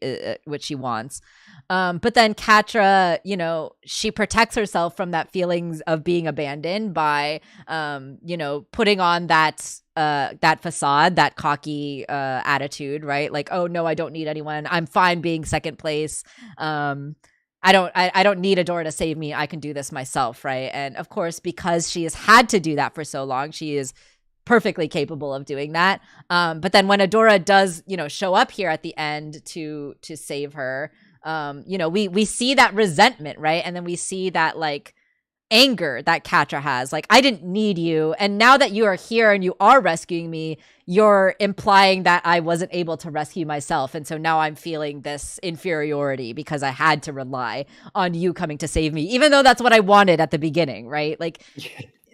wants. But then Catra, you know, she protects herself from that feelings of being abandoned by, you know, putting on that facade, that cocky attitude, right? Like, oh no, I don't need anyone. I'm fine being second place. I don't need Adora to save me. I can do this myself, right? And of course, because she has had to do that for so long, she is perfectly capable of doing that. But then when Adora does, you know, show up here at the end to save her, you know, we see that resentment, right? And then we see that like anger that Catra has, like, I didn't need you, and now that you are here and you are rescuing me, you're implying that I wasn't able to rescue myself, and so now I'm feeling this inferiority because I had to rely on you coming to save me, even though that's what I wanted at the beginning, right? Like,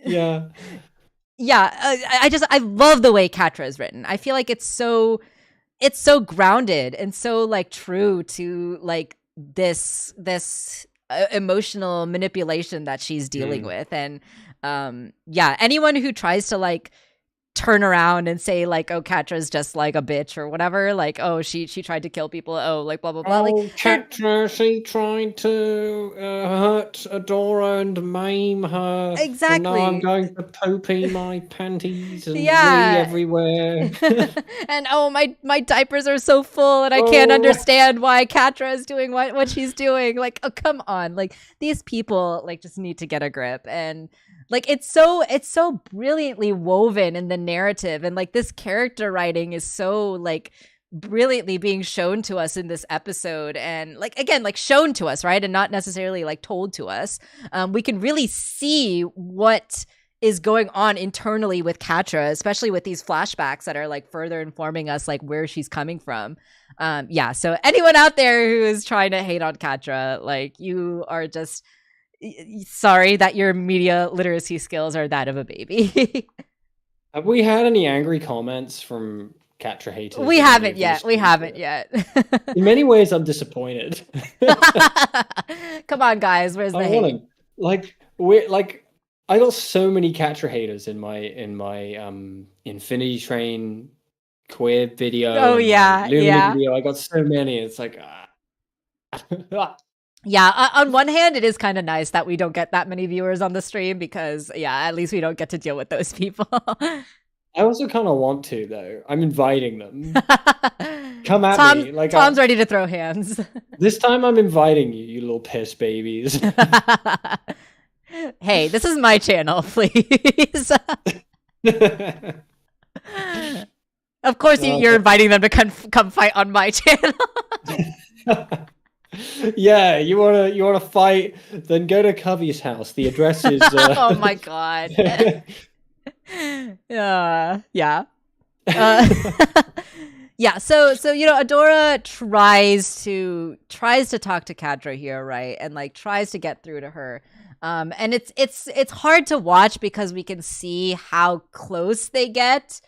yeah. I love the way Catra is written. I feel like it's so grounded and so like true to like this emotional manipulation that she's dealing with. And anyone who tries to like turn around and say like, oh, Catra's just like a bitch or whatever, like, oh, she tried to kill people, oh, like blah blah blah, like Catra, she tried to hurt Adora and maim her. Exactly. And now I'm going to poopy my panties and wee everywhere. And oh, my diapers are so full and I can't understand why Catra is doing what she's doing. Like, oh, come on. Like, these people like just need to get a grip. And like, it's so brilliantly woven in the narrative, and like this character writing is so like brilliantly being shown to us in this episode, and like, again, like shown to us, right? And not necessarily like told to us. We can really see what is going on internally with Catra, especially with these flashbacks that are like further informing us like where she's coming from. So anyone out there who is trying to hate on Catra, like, you are just sorry that your media literacy skills are that of a baby. Have we had any angry comments from Catra haters? We haven't yet. In many ways, I'm disappointed. Come on, guys, where's the hate? I got so many Catra haters in my Infinity Train queer video. Oh yeah, video. I got so many. It's like. Yeah, on one hand, it is kind of nice that we don't get that many viewers on the stream because, at least we don't get to deal with those people. I also kind of want to, though. I'm inviting them. Come at me. Like, Tom's ready to throw hands. This time I'm inviting you, you little piss babies. Hey, this is my channel, please. Of course, you're inviting them to come fight on my channel. Yeah, you wanna fight? Then go to Covey's house. The address is. Oh my god! Yeah. Uh, yeah. So Adora tries to talk to Kadra here, right, and like tries to get through to her. And it's hard to watch because we can see how close they get.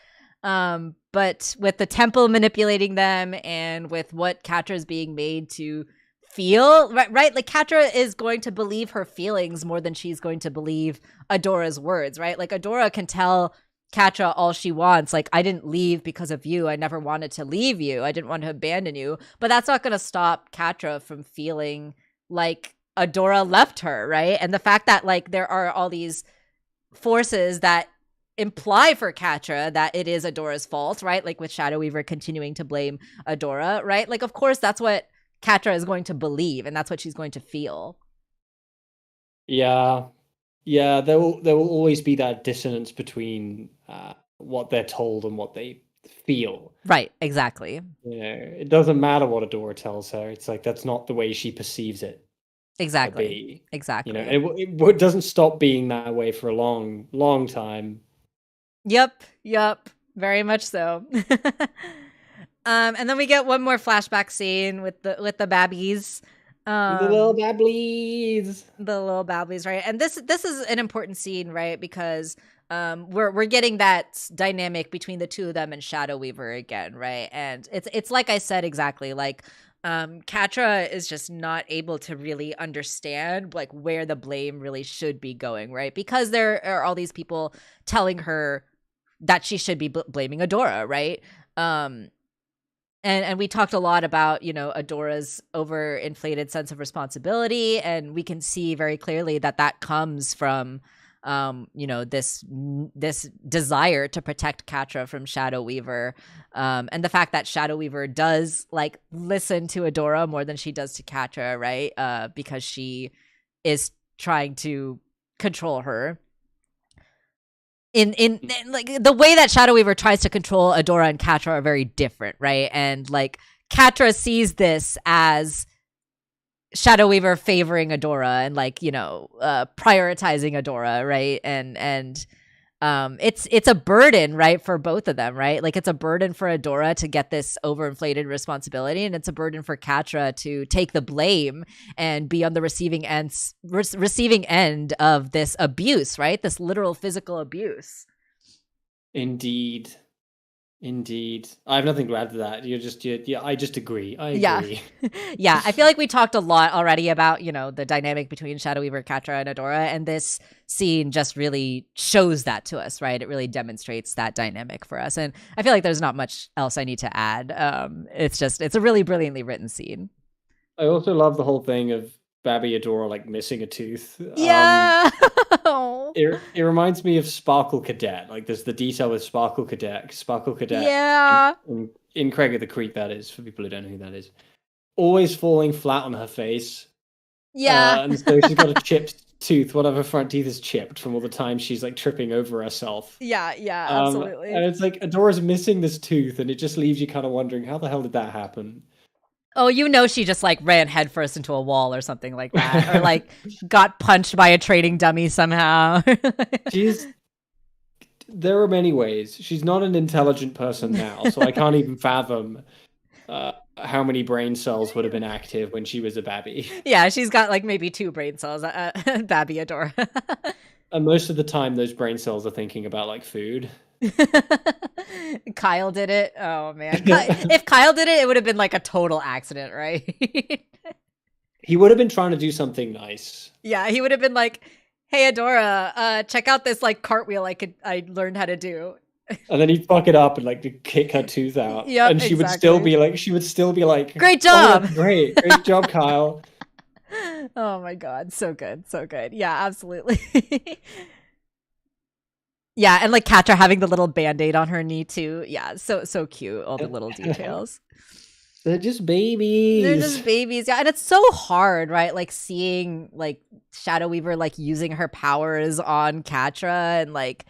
But with the temple manipulating them and with what Katra is being made to feel, right? Like Katra is going to believe her feelings more than she's going to believe Adora's words, right? Like Adora can tell Katra all she wants. Like, I didn't leave because of you. I never wanted to leave you. I didn't want to abandon you. But that's not going to stop Katra from feeling like Adora left her, right? And the fact that like there are all these forces that imply for Katra that it is Adora's fault, right? Like with Shadow Weaver continuing to blame Adora, right? Like, of course, that's what Katra is going to believe, and that's what she's going to feel. Yeah. Yeah, there will always be that dissonance between what they're told and what they feel. Right, exactly. It doesn't matter what Adora tells her. It's like that's not the way she perceives it to Exactly. be. Exactly. And it doesn't stop being that way for a long, long time. Yep. Very much so. And then we get one more flashback scene with the babbies. The little babblies. The little babblies, right? And this is an important scene, right? Because we're getting that dynamic between the two of them and Shadow Weaver again, right? And it's like I said exactly, like Katra is just not able to really understand like where the blame really should be going, right? Because there are all these people telling her that she should be blaming Adora, right? And we talked a lot about, Adora's overinflated sense of responsibility, and we can see very clearly that comes from, this desire to protect Katra from Shadow Weaver, and the fact that Shadow Weaver does like listen to Adora more than she does to Katra, right? Because she is trying to control her. In like the way that Shadow Weaver tries to control Adora and Katra are very different, right? And like Katra sees this as Shadow Weaver favoring Adora and like prioritizing Adora, right? And it's a burden, right, for both of them, right? Like it's a burden for Adora to get this overinflated responsibility, and it's a burden for Katra to take the blame and be on the receiving end of this abuse, right? This literal physical abuse. Indeed. I have nothing to add to that. I just agree. I agree. Yeah. Yeah. I feel like we talked a lot already about, the dynamic between Shadow Weaver, Katra, and Adora. And this scene just really shows that to us, right? It really demonstrates that dynamic for us. And I feel like there's not much else I need to add. It's a really brilliantly written scene. I also love the whole thing of Babby Adora like missing a tooth. Yeah. It reminds me of Sparkle Cadet. Like there's the detail with Sparkle Cadet. Yeah. In Craig of the Creek, that is, for people who don't know who that is. Always falling flat on her face. Yeah. And so she's got a chipped tooth. One of her front teeth is chipped from all the time she's like tripping over herself. Yeah, absolutely. And it's like Adora's missing this tooth, and it just leaves you kind of wondering, how the hell did that happen? Oh, she just like ran headfirst into a wall or something like that, or like got punched by a trading dummy somehow. There are many ways. She's not an intelligent person now, so I can't even fathom how many brain cells would have been active when she was a babby. Yeah, she's got like maybe 2 brain cells, Babby Adora. And most of the time, those brain cells are thinking about like food. Kyle did it. Oh man, if Kyle did it, it would have been like a total accident, right? He would have been trying to do something nice. Yeah, he would have been like, "Hey Adora, check out this like cartwheel I learned how to do." And then he'd fuck it up and like kick her tooth out. Yeah, and she would still be like, "Great job, great job, Kyle." Oh my god, so good. Yeah, absolutely. Yeah, and like Katra having the little band-aid on her knee too. Yeah, so cute. All the little details. They're just babies. Yeah, and it's so hard, right? Like seeing like Shadow Weaver like using her powers on Katra, and like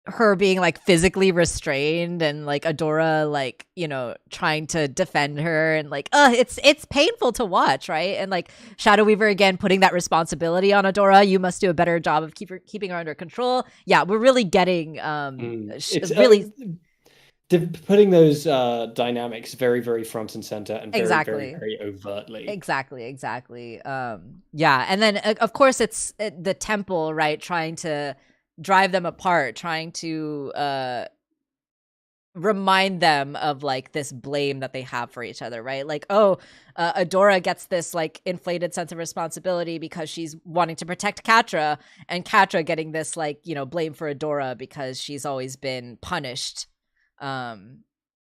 her being like physically restrained and like Adora like, you know, trying to defend her and like it's painful to watch, right? And like Shadow Weaver again putting that responsibility on Adora. You must do a better job of keeping her under control. Yeah, we're really getting It's really putting those dynamics very, very front and center and very, very, exactly. very overtly. Exactly. Yeah, and then of course it's the temple, right? Trying to drive them apart, trying to remind them of like this blame that they have for each other, right? Like, Adora gets this like inflated sense of responsibility because she's wanting to protect Catra, and Catra getting this like, you know, blame for Adora because she's always been punished. And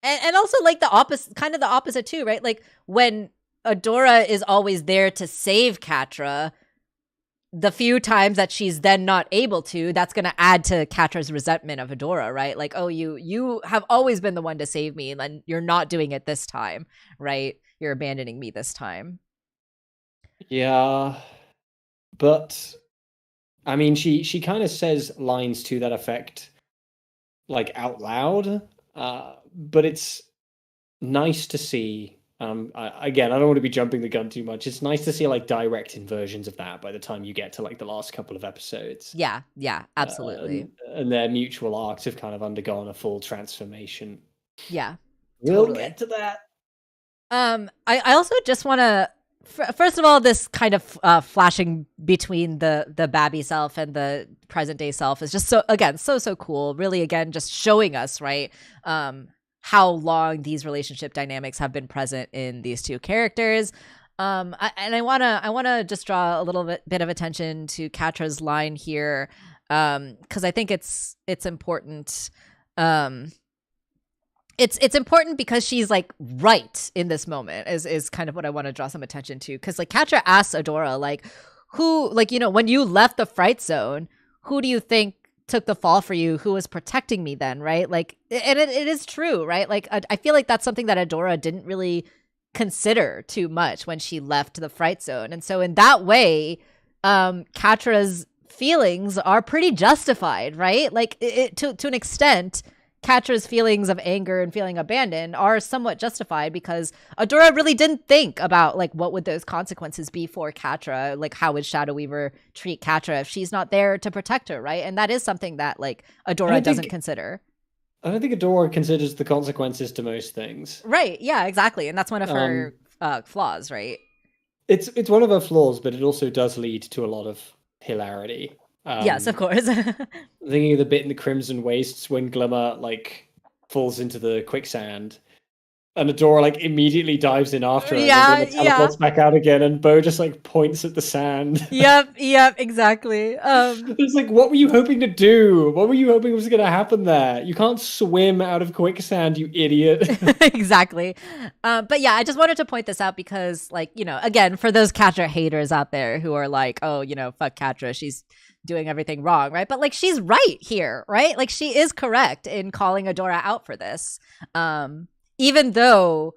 also like the opposite, kind of the opposite too, right? Like when Adora is always there to save Catra, the few times that she's then not able to, that's going to add to Catra's resentment of Adora, right? Like, oh, you have always been the one to save me, and you're not doing it this time, right? You're abandoning me this time. Yeah, but I mean, she kind of says lines to that effect, like out loud. But it's nice to see. Again, I don't want to be jumping the gun too much. It's nice to see like direct inversions of that by the time you get to like the last couple of episodes. Yeah, absolutely. And their mutual arcs have kind of undergone a full transformation. Yeah, We'll totally. get to that. I also just want to first of all, this kind of flashing between the Babby self and the present day self is just so cool. Really, again, just showing us, right, how long these relationship dynamics have been present in these two characters. I wanna just draw a little bit of attention to Catra's line here, because I think it's important. It's important because she's like right in this moment is kind of what I want to draw some attention to, because like Catra asks Adora like, who, like, you know, when you left the fright zone, who do you think took the fall for you? Who was protecting me then, right? Like, and it is true, right? Like I feel like that's something that Adora didn't really consider too much when she left the fright zone, and so in that way, Catra's feelings are pretty justified, right? Like to an extent. Catra's feelings of anger and feeling abandoned are somewhat justified because Adora really didn't think about like what would those consequences be for Catra, like how would Shadow Weaver treat Catra if she's not there to protect her, right? And that is something that like Adora doesn't consider. I don't think Adora considers the consequences to most things. Right? Yeah, exactly, and that's one of her flaws, right? It's one of her flaws, but it also does lead to a lot of hilarity. Yes, of course. Thinking of the bit in the Crimson Wastes when Glimmer like falls into the quicksand, and Adora like immediately dives in after her, and Glimmer teleports back out again, and Bo just like points at the sand. Yep, exactly. It's like, what were you hoping to do? What were you hoping was going to happen there? You can't swim out of quicksand, you idiot. Exactly. But yeah, I just wanted to point this out because, like, you know, again, for those Catra haters out there who are like, oh, you know, fuck Catra, she's doing everything wrong, right? But like, she's right here, right? Like, she is correct in calling Adora out for this, even though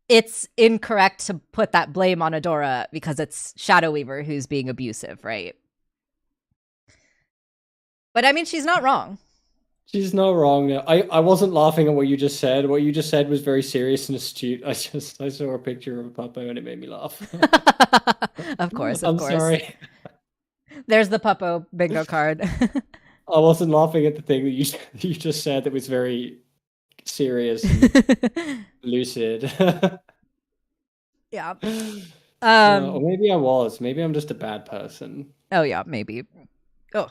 it's incorrect to put that blame on Adora because it's Shadow Weaver who's being abusive, right? But I mean, she's not wrong. She's not wrong. I wasn't laughing at what you just said. What you just said was very serious and astute. I saw a picture of a Puppo and it made me laugh. Of course. I'm sorry. There's the Puppo bingo card. I wasn't laughing at the thing that you just said that was very serious and lucid. Yeah. Or maybe I was. Maybe I'm just a bad person. Oh yeah, maybe. Oh.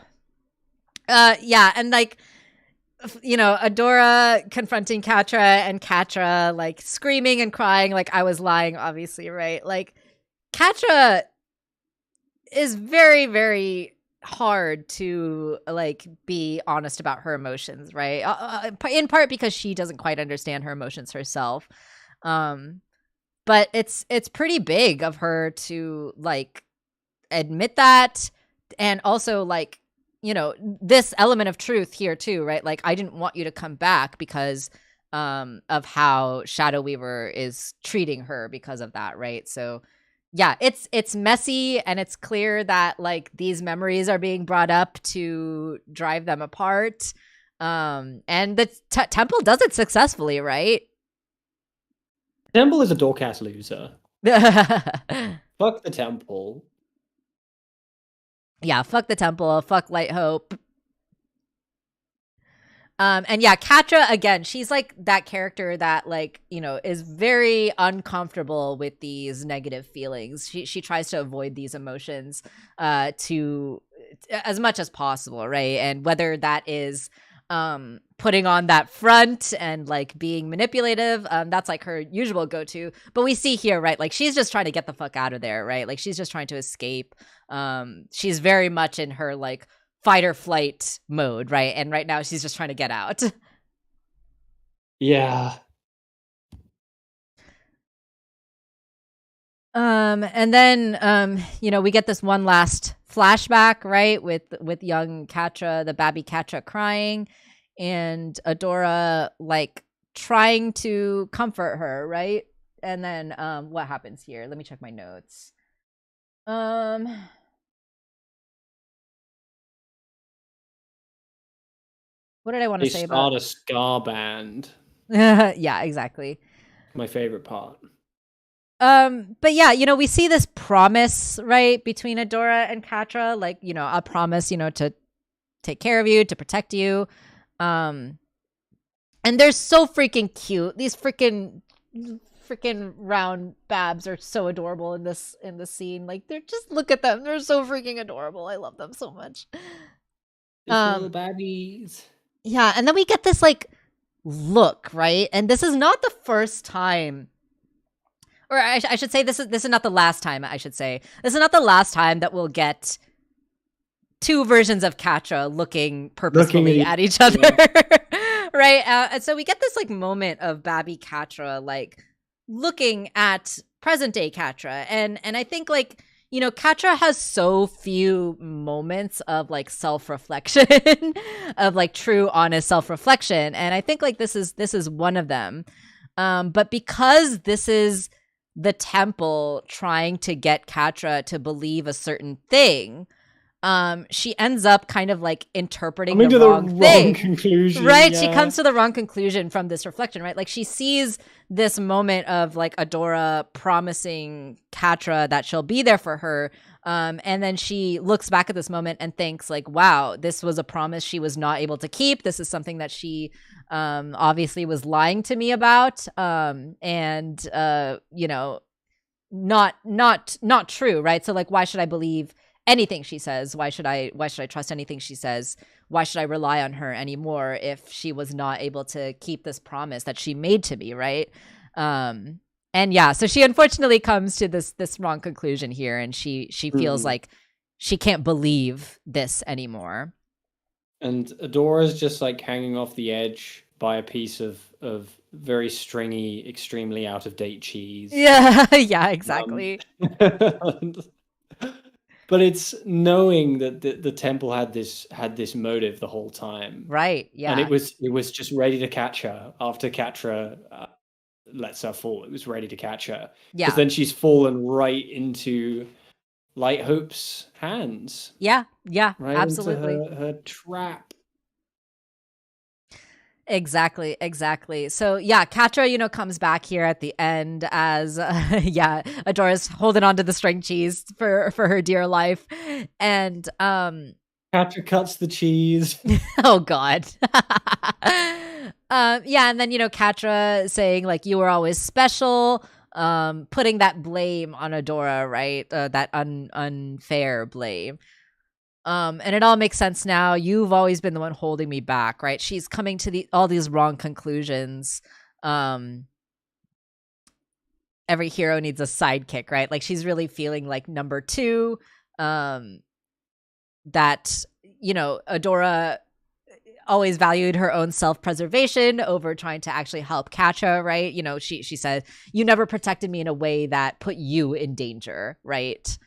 Yeah, and like, you know, Adora confronting Catra and Catra like screaming and crying like I was lying, obviously, right? Like, Catra is very, very hard to like be honest about her emotions, right? In part because she doesn't quite understand her emotions herself. But it's pretty big of her to like admit that, and also like, you know, this element of truth here too, right? Like, I didn't want you to come back because of how Shadow Weaver is treating her because of that, right? So yeah, it's messy, and it's clear that like these memories are being brought up to drive them apart. And the temple does it successfully, right? Temple is a Dorcas loser. Fuck the temple. Yeah, fuck the temple, fuck Light Hope. And yeah, Katra, again, she's like that character that, like, you know, is very uncomfortable with these negative feelings. She tries to avoid these emotions to as much as possible, right? And whether that is putting on that front and like being manipulative, that's like her usual go-to. But we see here, right, like she's just trying to get the fuck out of there, right? Like she's just trying to escape. She's very much in her like fight or flight mode, right? And right now she's just trying to get out. Yeah. And then you know, we get this one last flashback, right, with young Katra, the Babby Katra crying, and Adora like trying to comfort her, right? And then what happens here? Let me check my notes. What did I want to say about? They start a ska band. Yeah, exactly. My favorite part. But yeah, you know, we see this promise, right, between Adora and Katra, like, you know, a promise, you know, to take care of you, to protect you. And they're so freaking cute. These freaking round babs are so adorable in this scene. Like, they're just, look at them. They're so freaking adorable. I love them so much. Little babbies. Yeah, and then we get this like look, right? And this is not the first time, or I should say this is not the last time. I should say this is not the last time that we'll get two versions of Katra looking purposefully at each other, yeah. Right? And so we get this like moment of Babby Katra like looking at present day Katra, and I think like, you know, Katra has so few moments of like self-reflection, of like true, honest self-reflection, and I think like this is one of them. But because this is the temple trying to get Katra to believe a certain thing, she ends up kind of like interpreting the wrong thing. Conclusion, right? Yeah. She comes to the wrong conclusion from this reflection, right? Like she sees this moment of like Adora promising Katra that she'll be there for her. And then she looks back at this moment and thinks like, wow, this was a promise she was not able to keep. This is something that she obviously was lying to me about. And you know, not true, right? So like, why should I believe anything she says? Why should I trust anything she says? Why should I rely on her anymore if she was not able to keep this promise that she made to me, right? And yeah, so she unfortunately comes to this wrong conclusion here, and she feels like she can't believe this anymore. And Adora's just like hanging off the edge by a piece of very stringy, extremely out of date cheese. Yeah, yeah, exactly. But it's knowing that the temple had this motive the whole time, right? Yeah, and it was just ready to catch her after Katra lets her fall. It was ready to catch her, yeah. because then she's fallen right into Light Hope's hands. Yeah, right, absolutely. Into her trap. Exactly. So yeah, Katra, you know, comes back here at the end as yeah, Adora's holding on to the string cheese for her dear life, and Katra cuts the cheese. Oh God. Yeah, and then, you know, Katra saying like, you were always special, putting that blame on Adora, right? That unfair blame. And it all makes sense now. You've always been the one holding me back, right? She's coming to all these wrong conclusions. Every hero needs a sidekick, right? Like she's really feeling like number two. That, you know, Adora always valued her own self-preservation over trying to actually help Katra, right? You know, she said, you never protected me in a way that put you in danger, right?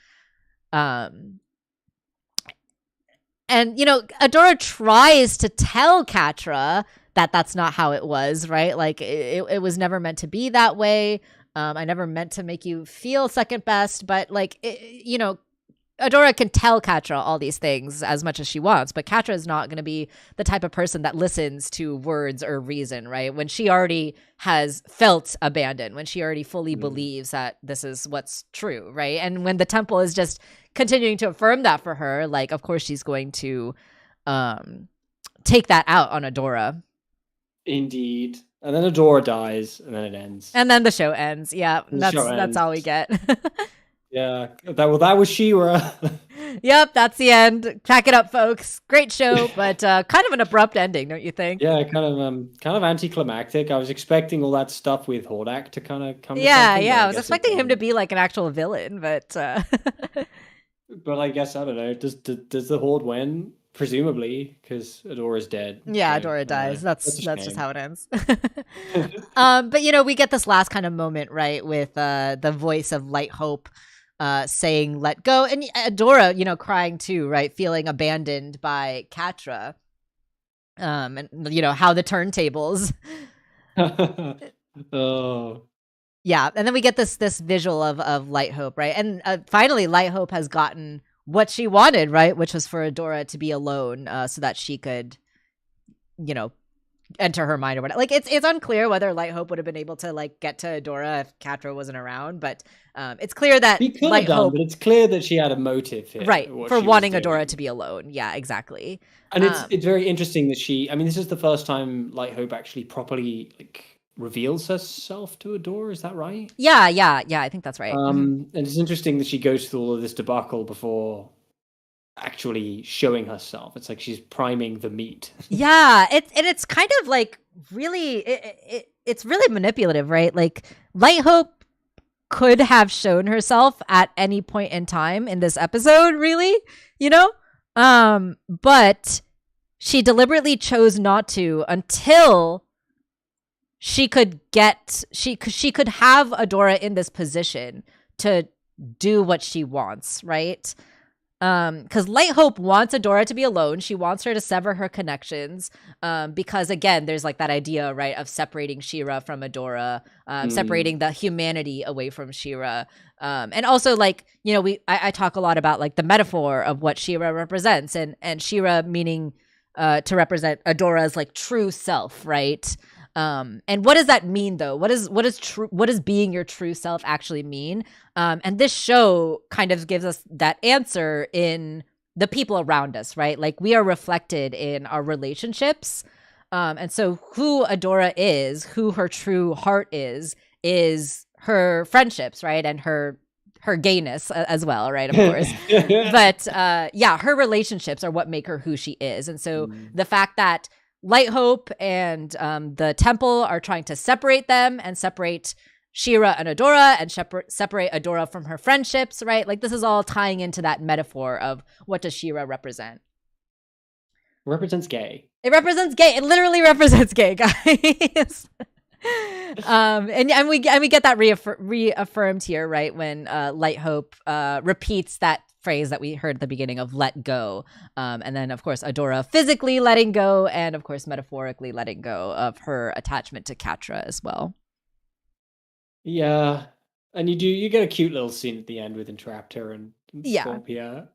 And, you know, Adora tries to tell Katra that that's not how it was, right? Like, it was never meant to be that way. I never meant to make you feel second best. But, like, you know, Adora can tell Catra all these things as much as she wants, but Catra is not going to be the type of person that listens to words or reason, right? When she already has felt abandoned, when she already fully believes that this is what's true, right? And when the temple is just continuing to affirm that for her, like, of course she's going to take that out on Adora. Indeed. And then Adora dies, and then it ends. And then the show ends. Yeah, that's all we get. Yeah, that was She-Ra. Yep, that's the end. Pack it up, folks. Great show, but kind of an abrupt ending, don't you think? Yeah, kind of anticlimactic. I was expecting all that stuff with Hordak to kind of come. Yeah, I was expecting him to be like an actual villain, but but I guess I don't know. Does the Horde win? Presumably, because Adora's dead. Yeah, so, Adora dies. That's just how it ends. But we get this last kind of moment, right, with the voice of Light Hope saying "Let go," and Adora, crying too, right, feeling abandoned by Catra. And how the turntables. Oh. Yeah, and then we get this visual of Light Hope, right, and finally Light Hope has gotten what she wanted, right, which was for Adora to be alone, so that she could, enter her mind or whatever. Like it's unclear whether Light Hope would have been able to like get to Adora if Catra wasn't around, but it's clear that Light Hope, but it's clear that she had a motive here, right, for wanting Adora to be alone. Yeah, exactly. And it's very interesting that this is the first time Light Hope actually properly reveals herself to Adora. Is that right? Yeah, I think that's right. And it's interesting that she goes through all of this debacle before actually showing herself. It's like she's priming the meat. Yeah, it's kind of like really it's really manipulative, right? Like Light Hope could have shown herself at any point in time in this episode, really, but she deliberately chose not to until she could have Adora in this position to do what she wants, right? Because Light Hope wants Adora to be alone. She wants her to sever her connections. Because again, there's like that idea, right, of separating She-Ra from Adora, separating the humanity away from She-Ra. And also I talk a lot about like the metaphor of what She-Ra represents, and She-Ra meaning to represent Adora's like true self, right? And what does that mean though? What does being your true self actually mean? And this show kind of gives us that answer in the people around us, right? Like we are reflected in our relationships. And so who Adora is, who her true heart is her friendships, right? And her gayness as well, right? Of course. But her relationships are what make her who she is. And so the fact that Light Hope and the temple are trying to separate them and separate She-Ra and Adora and separate Adora from her friendships, right? Like this is all tying into that metaphor of what does She-Ra represent? Represents gay. It represents gay. It literally represents gay, guys. And we get that reaffirmed here, right? When Light Hope repeats that phrase that we heard at the beginning of "let go," and then of course Adora physically letting go, and of course metaphorically letting go of her attachment to Catra as well. Yeah, and you get a cute little scene at the end with Entrapta and Scorpia.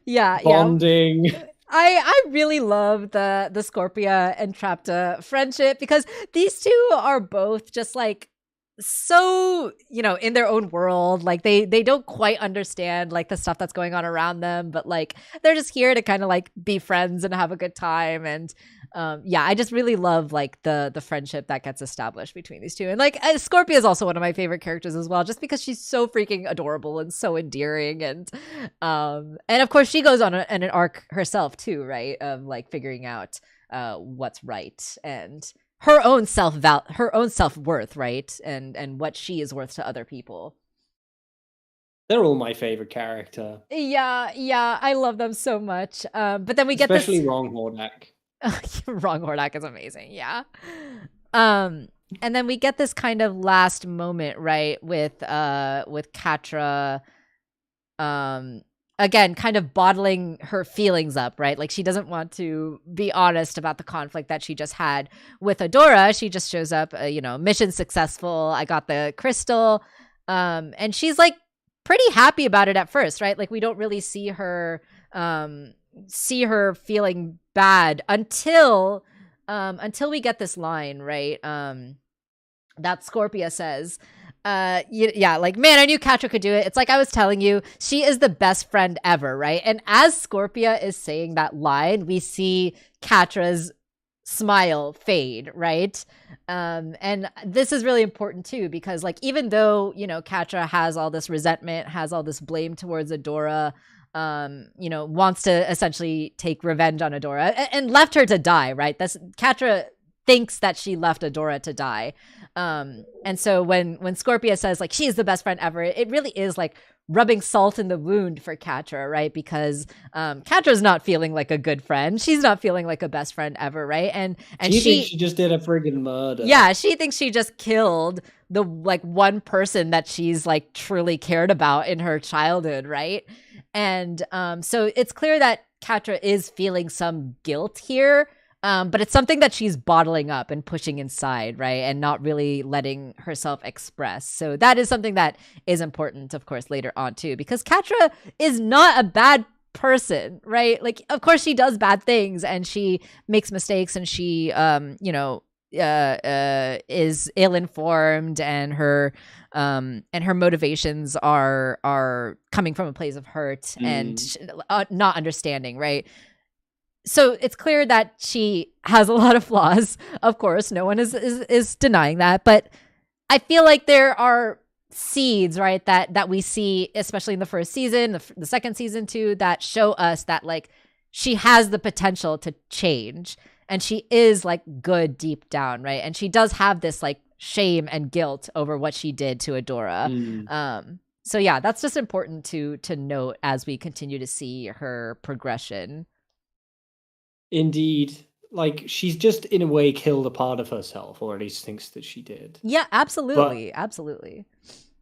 Yeah, bonding. I really love the Scorpia and Entrapta friendship because these two are both just like so in their own world. Like they don't quite understand like the stuff that's going on around them, but like they're just here to kind of like be friends and have a good time. And I just really love like the friendship that gets established between these two. And like Scorpia is also one of my favorite characters as well, just because she's so freaking adorable and so endearing. And of course she goes on an arc herself too, right, of like figuring out what's right and her own self-worth, right? And what she is worth to other people. They're all my favorite character. Yeah, I love them so much. But then we get especially Wrong Hordak. Wrong Hordak is amazing, yeah. And then we get this kind of last moment, right, with Catra again, kind of bottling her feelings up, right? Like she doesn't want to be honest about the conflict that she just had with Adora. She just shows up, mission successful. I got the crystal. And she's like pretty happy about it at first, right? Like we don't really see her feeling bad until we get this line, right? That Scorpia says, yeah, like, man, I knew Katra could do it. It's like I was telling you, she is the best friend ever, right? And as Scorpia is saying that line, we see Katra's smile fade, right? And this is really important too, because like even though, you know, Katra has all this resentment, has all this blame towards Adora, you know, wants to essentially take revenge on Adora and left her to die, right? That's Katra thinks that she left Adora to die. And so when Scorpia says like she is the best friend ever, it really is like rubbing salt in the wound for Katra, right? Because Katra's not feeling like a good friend. She's not feeling like a best friend ever, right? And she thinks she just did a friggin' murder. Yeah, she thinks she just killed the like one person that she's like truly cared about in her childhood, right? And so it's clear that Katra is feeling some guilt here. But it's something that she's bottling up and pushing inside, right? And not really letting herself express. So that is something that is important, of course, later on too, because Katra is not a bad person, right? Like, of course she does bad things and she makes mistakes and she, you know, is ill-informed and her motivations are coming from a place of hurt and not understanding, right? So it's clear that she has a lot of flaws. Of course, no one is denying that. But I feel like there are seeds, right, that we see, especially in the first season, the second season too, that show us that like she has the potential to change, and she is like good deep down, right? And she does have this like shame and guilt over what she did to Adora. So yeah, that's just important to note as we continue to see her progression. Indeed. Like, she's just, in a way, killed a part of herself, or at least thinks that she did. Yeah, absolutely. Absolutely.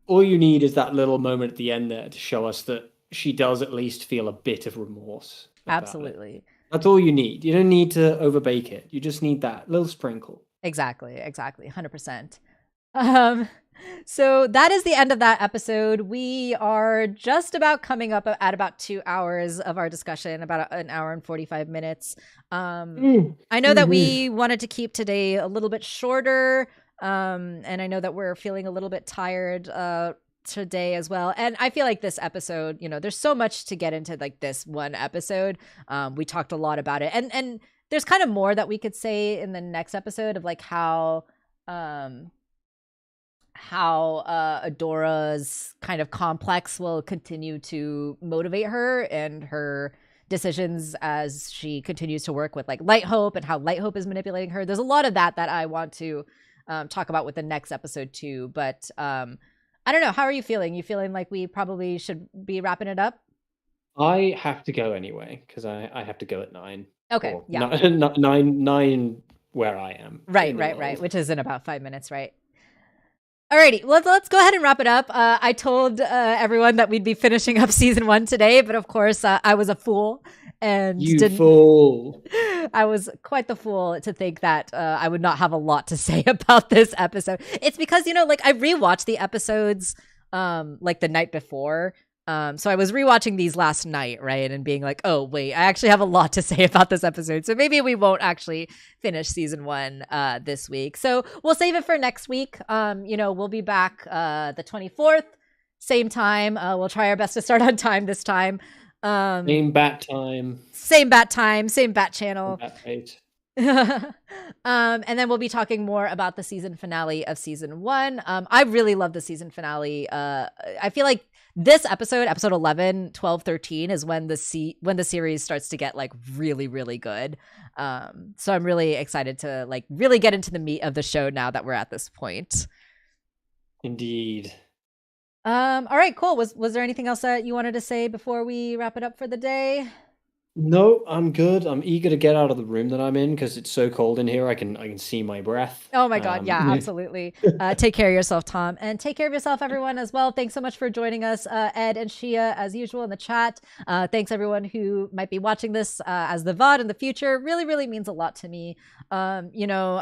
All you need is that little moment at the end there to show us that she does at least feel a bit of remorse. Absolutely. That's all you need. You don't need to overbake it. You just need that little sprinkle. Exactly. 100%. So that is the end of that episode. We are just about coming up at about 2 hours of our discussion, about an hour and 45 minutes. I know that we wanted to keep today a little bit shorter, and I know that we're feeling a little bit tired today as well. And I feel like this episode, you know, there's so much to get into like this one episode. We talked a lot about it, and there's kind of more that we could say in the next episode of like how Adora's kind of complex will continue to motivate her and her decisions as she continues to work with like Light Hope, and how Light Hope is manipulating her. There's a lot of that I want to talk about with the next episode too. But I don't know. How are you feeling? You feeling like we probably should be wrapping it up? I have to go anyway, because I have to go at 9. Okay. Or Yeah. 9 where I am. Right. Which is in about 5 minutes, right? Alrighty, let's go ahead and wrap it up. I told everyone that we'd be finishing up season 1 today, but of course I was a fool and fool. I was quite the fool to think that I would not have a lot to say about this episode. It's because, you know, like I rewatched the episodes like the night before. So I was rewatching these last night, right? And being like, oh, wait, I actually have a lot to say about this episode. So maybe we won't actually finish season 1 this week. So we'll save it for next week. You know, we'll be back the 24th, same time. We'll try our best to start on time this time. Same bat time. Same bat time, same bat channel. Bat fate. And then we'll be talking more about the season finale of season 1. I really love the season finale. I feel like this episode 11, 12, 13 is when the series starts to get like really, really good. So I'm really excited to like really get into the meat of the show now that we're at this point. Indeed. All right, cool. Was there anything else that you wanted to say before we wrap it up for the day? No, I'm good. I'm eager to get out of the room that I'm in because it's so cold in here. I can see my breath. Oh my God. Yeah, absolutely. Take care of yourself, Tom, and take care of yourself, everyone, as well. Thanks so much for joining us, Ed and Shia, as usual in the chat. Thanks everyone who might be watching this as the VOD in the future. Really, really means a lot to me. You know,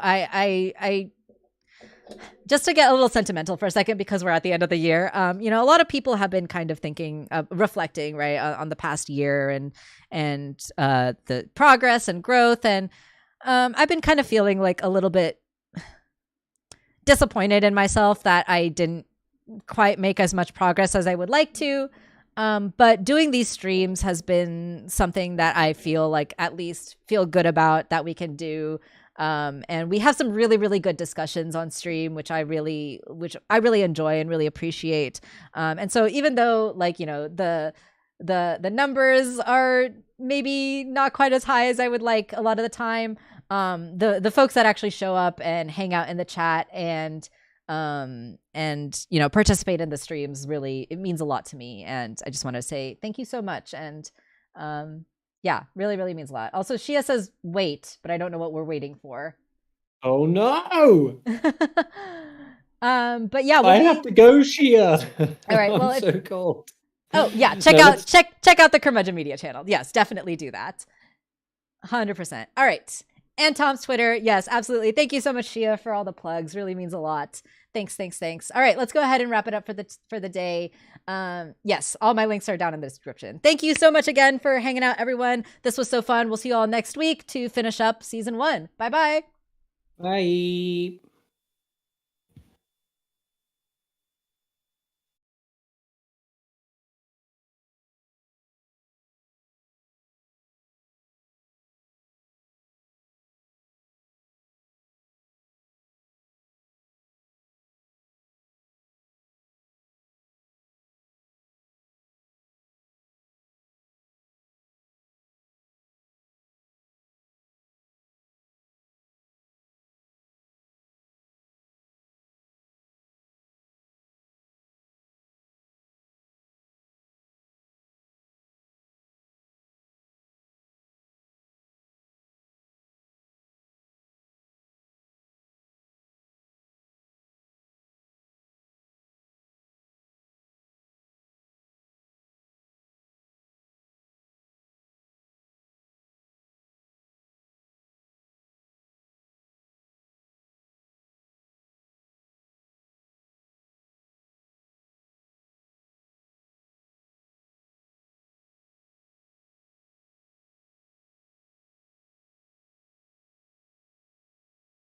just to get a little sentimental for a second, because we're at the end of the year, you know, a lot of people have been kind of thinking, reflecting, right, on the past year and the progress and growth. And I've been kind of feeling like a little bit disappointed in myself that I didn't quite make as much progress as I would like to. But doing these streams has been something that I feel like at least feel good about that we can do. And we have some really, really good discussions on stream, which I really enjoy and really appreciate. And so even though, like, you know, the numbers are maybe not quite as high as I would like a lot of the time, the folks that actually show up and hang out in the chat and you know, participate in the streams, really, it means a lot to me. And I just want to say thank you so much. And yeah, really, really means a lot. Also, Shia says wait, but I don't know what we're waiting for. Oh no! But yeah, I have to go, Shia. All right, well, I'm so cold. Oh yeah, check out the Curmudgeon Media channel. Yes, definitely do that. 100%. All right. And Tom's Twitter. Yes, absolutely. Thank you so much, Shia, for all the plugs. Really means a lot. Thanks. All right, let's go ahead and wrap it up for the day. Yes, all my links are down in the description. Thank you so much again for hanging out, everyone. This was so fun. We'll see you all next week to finish up season 1. Bye-bye. Bye.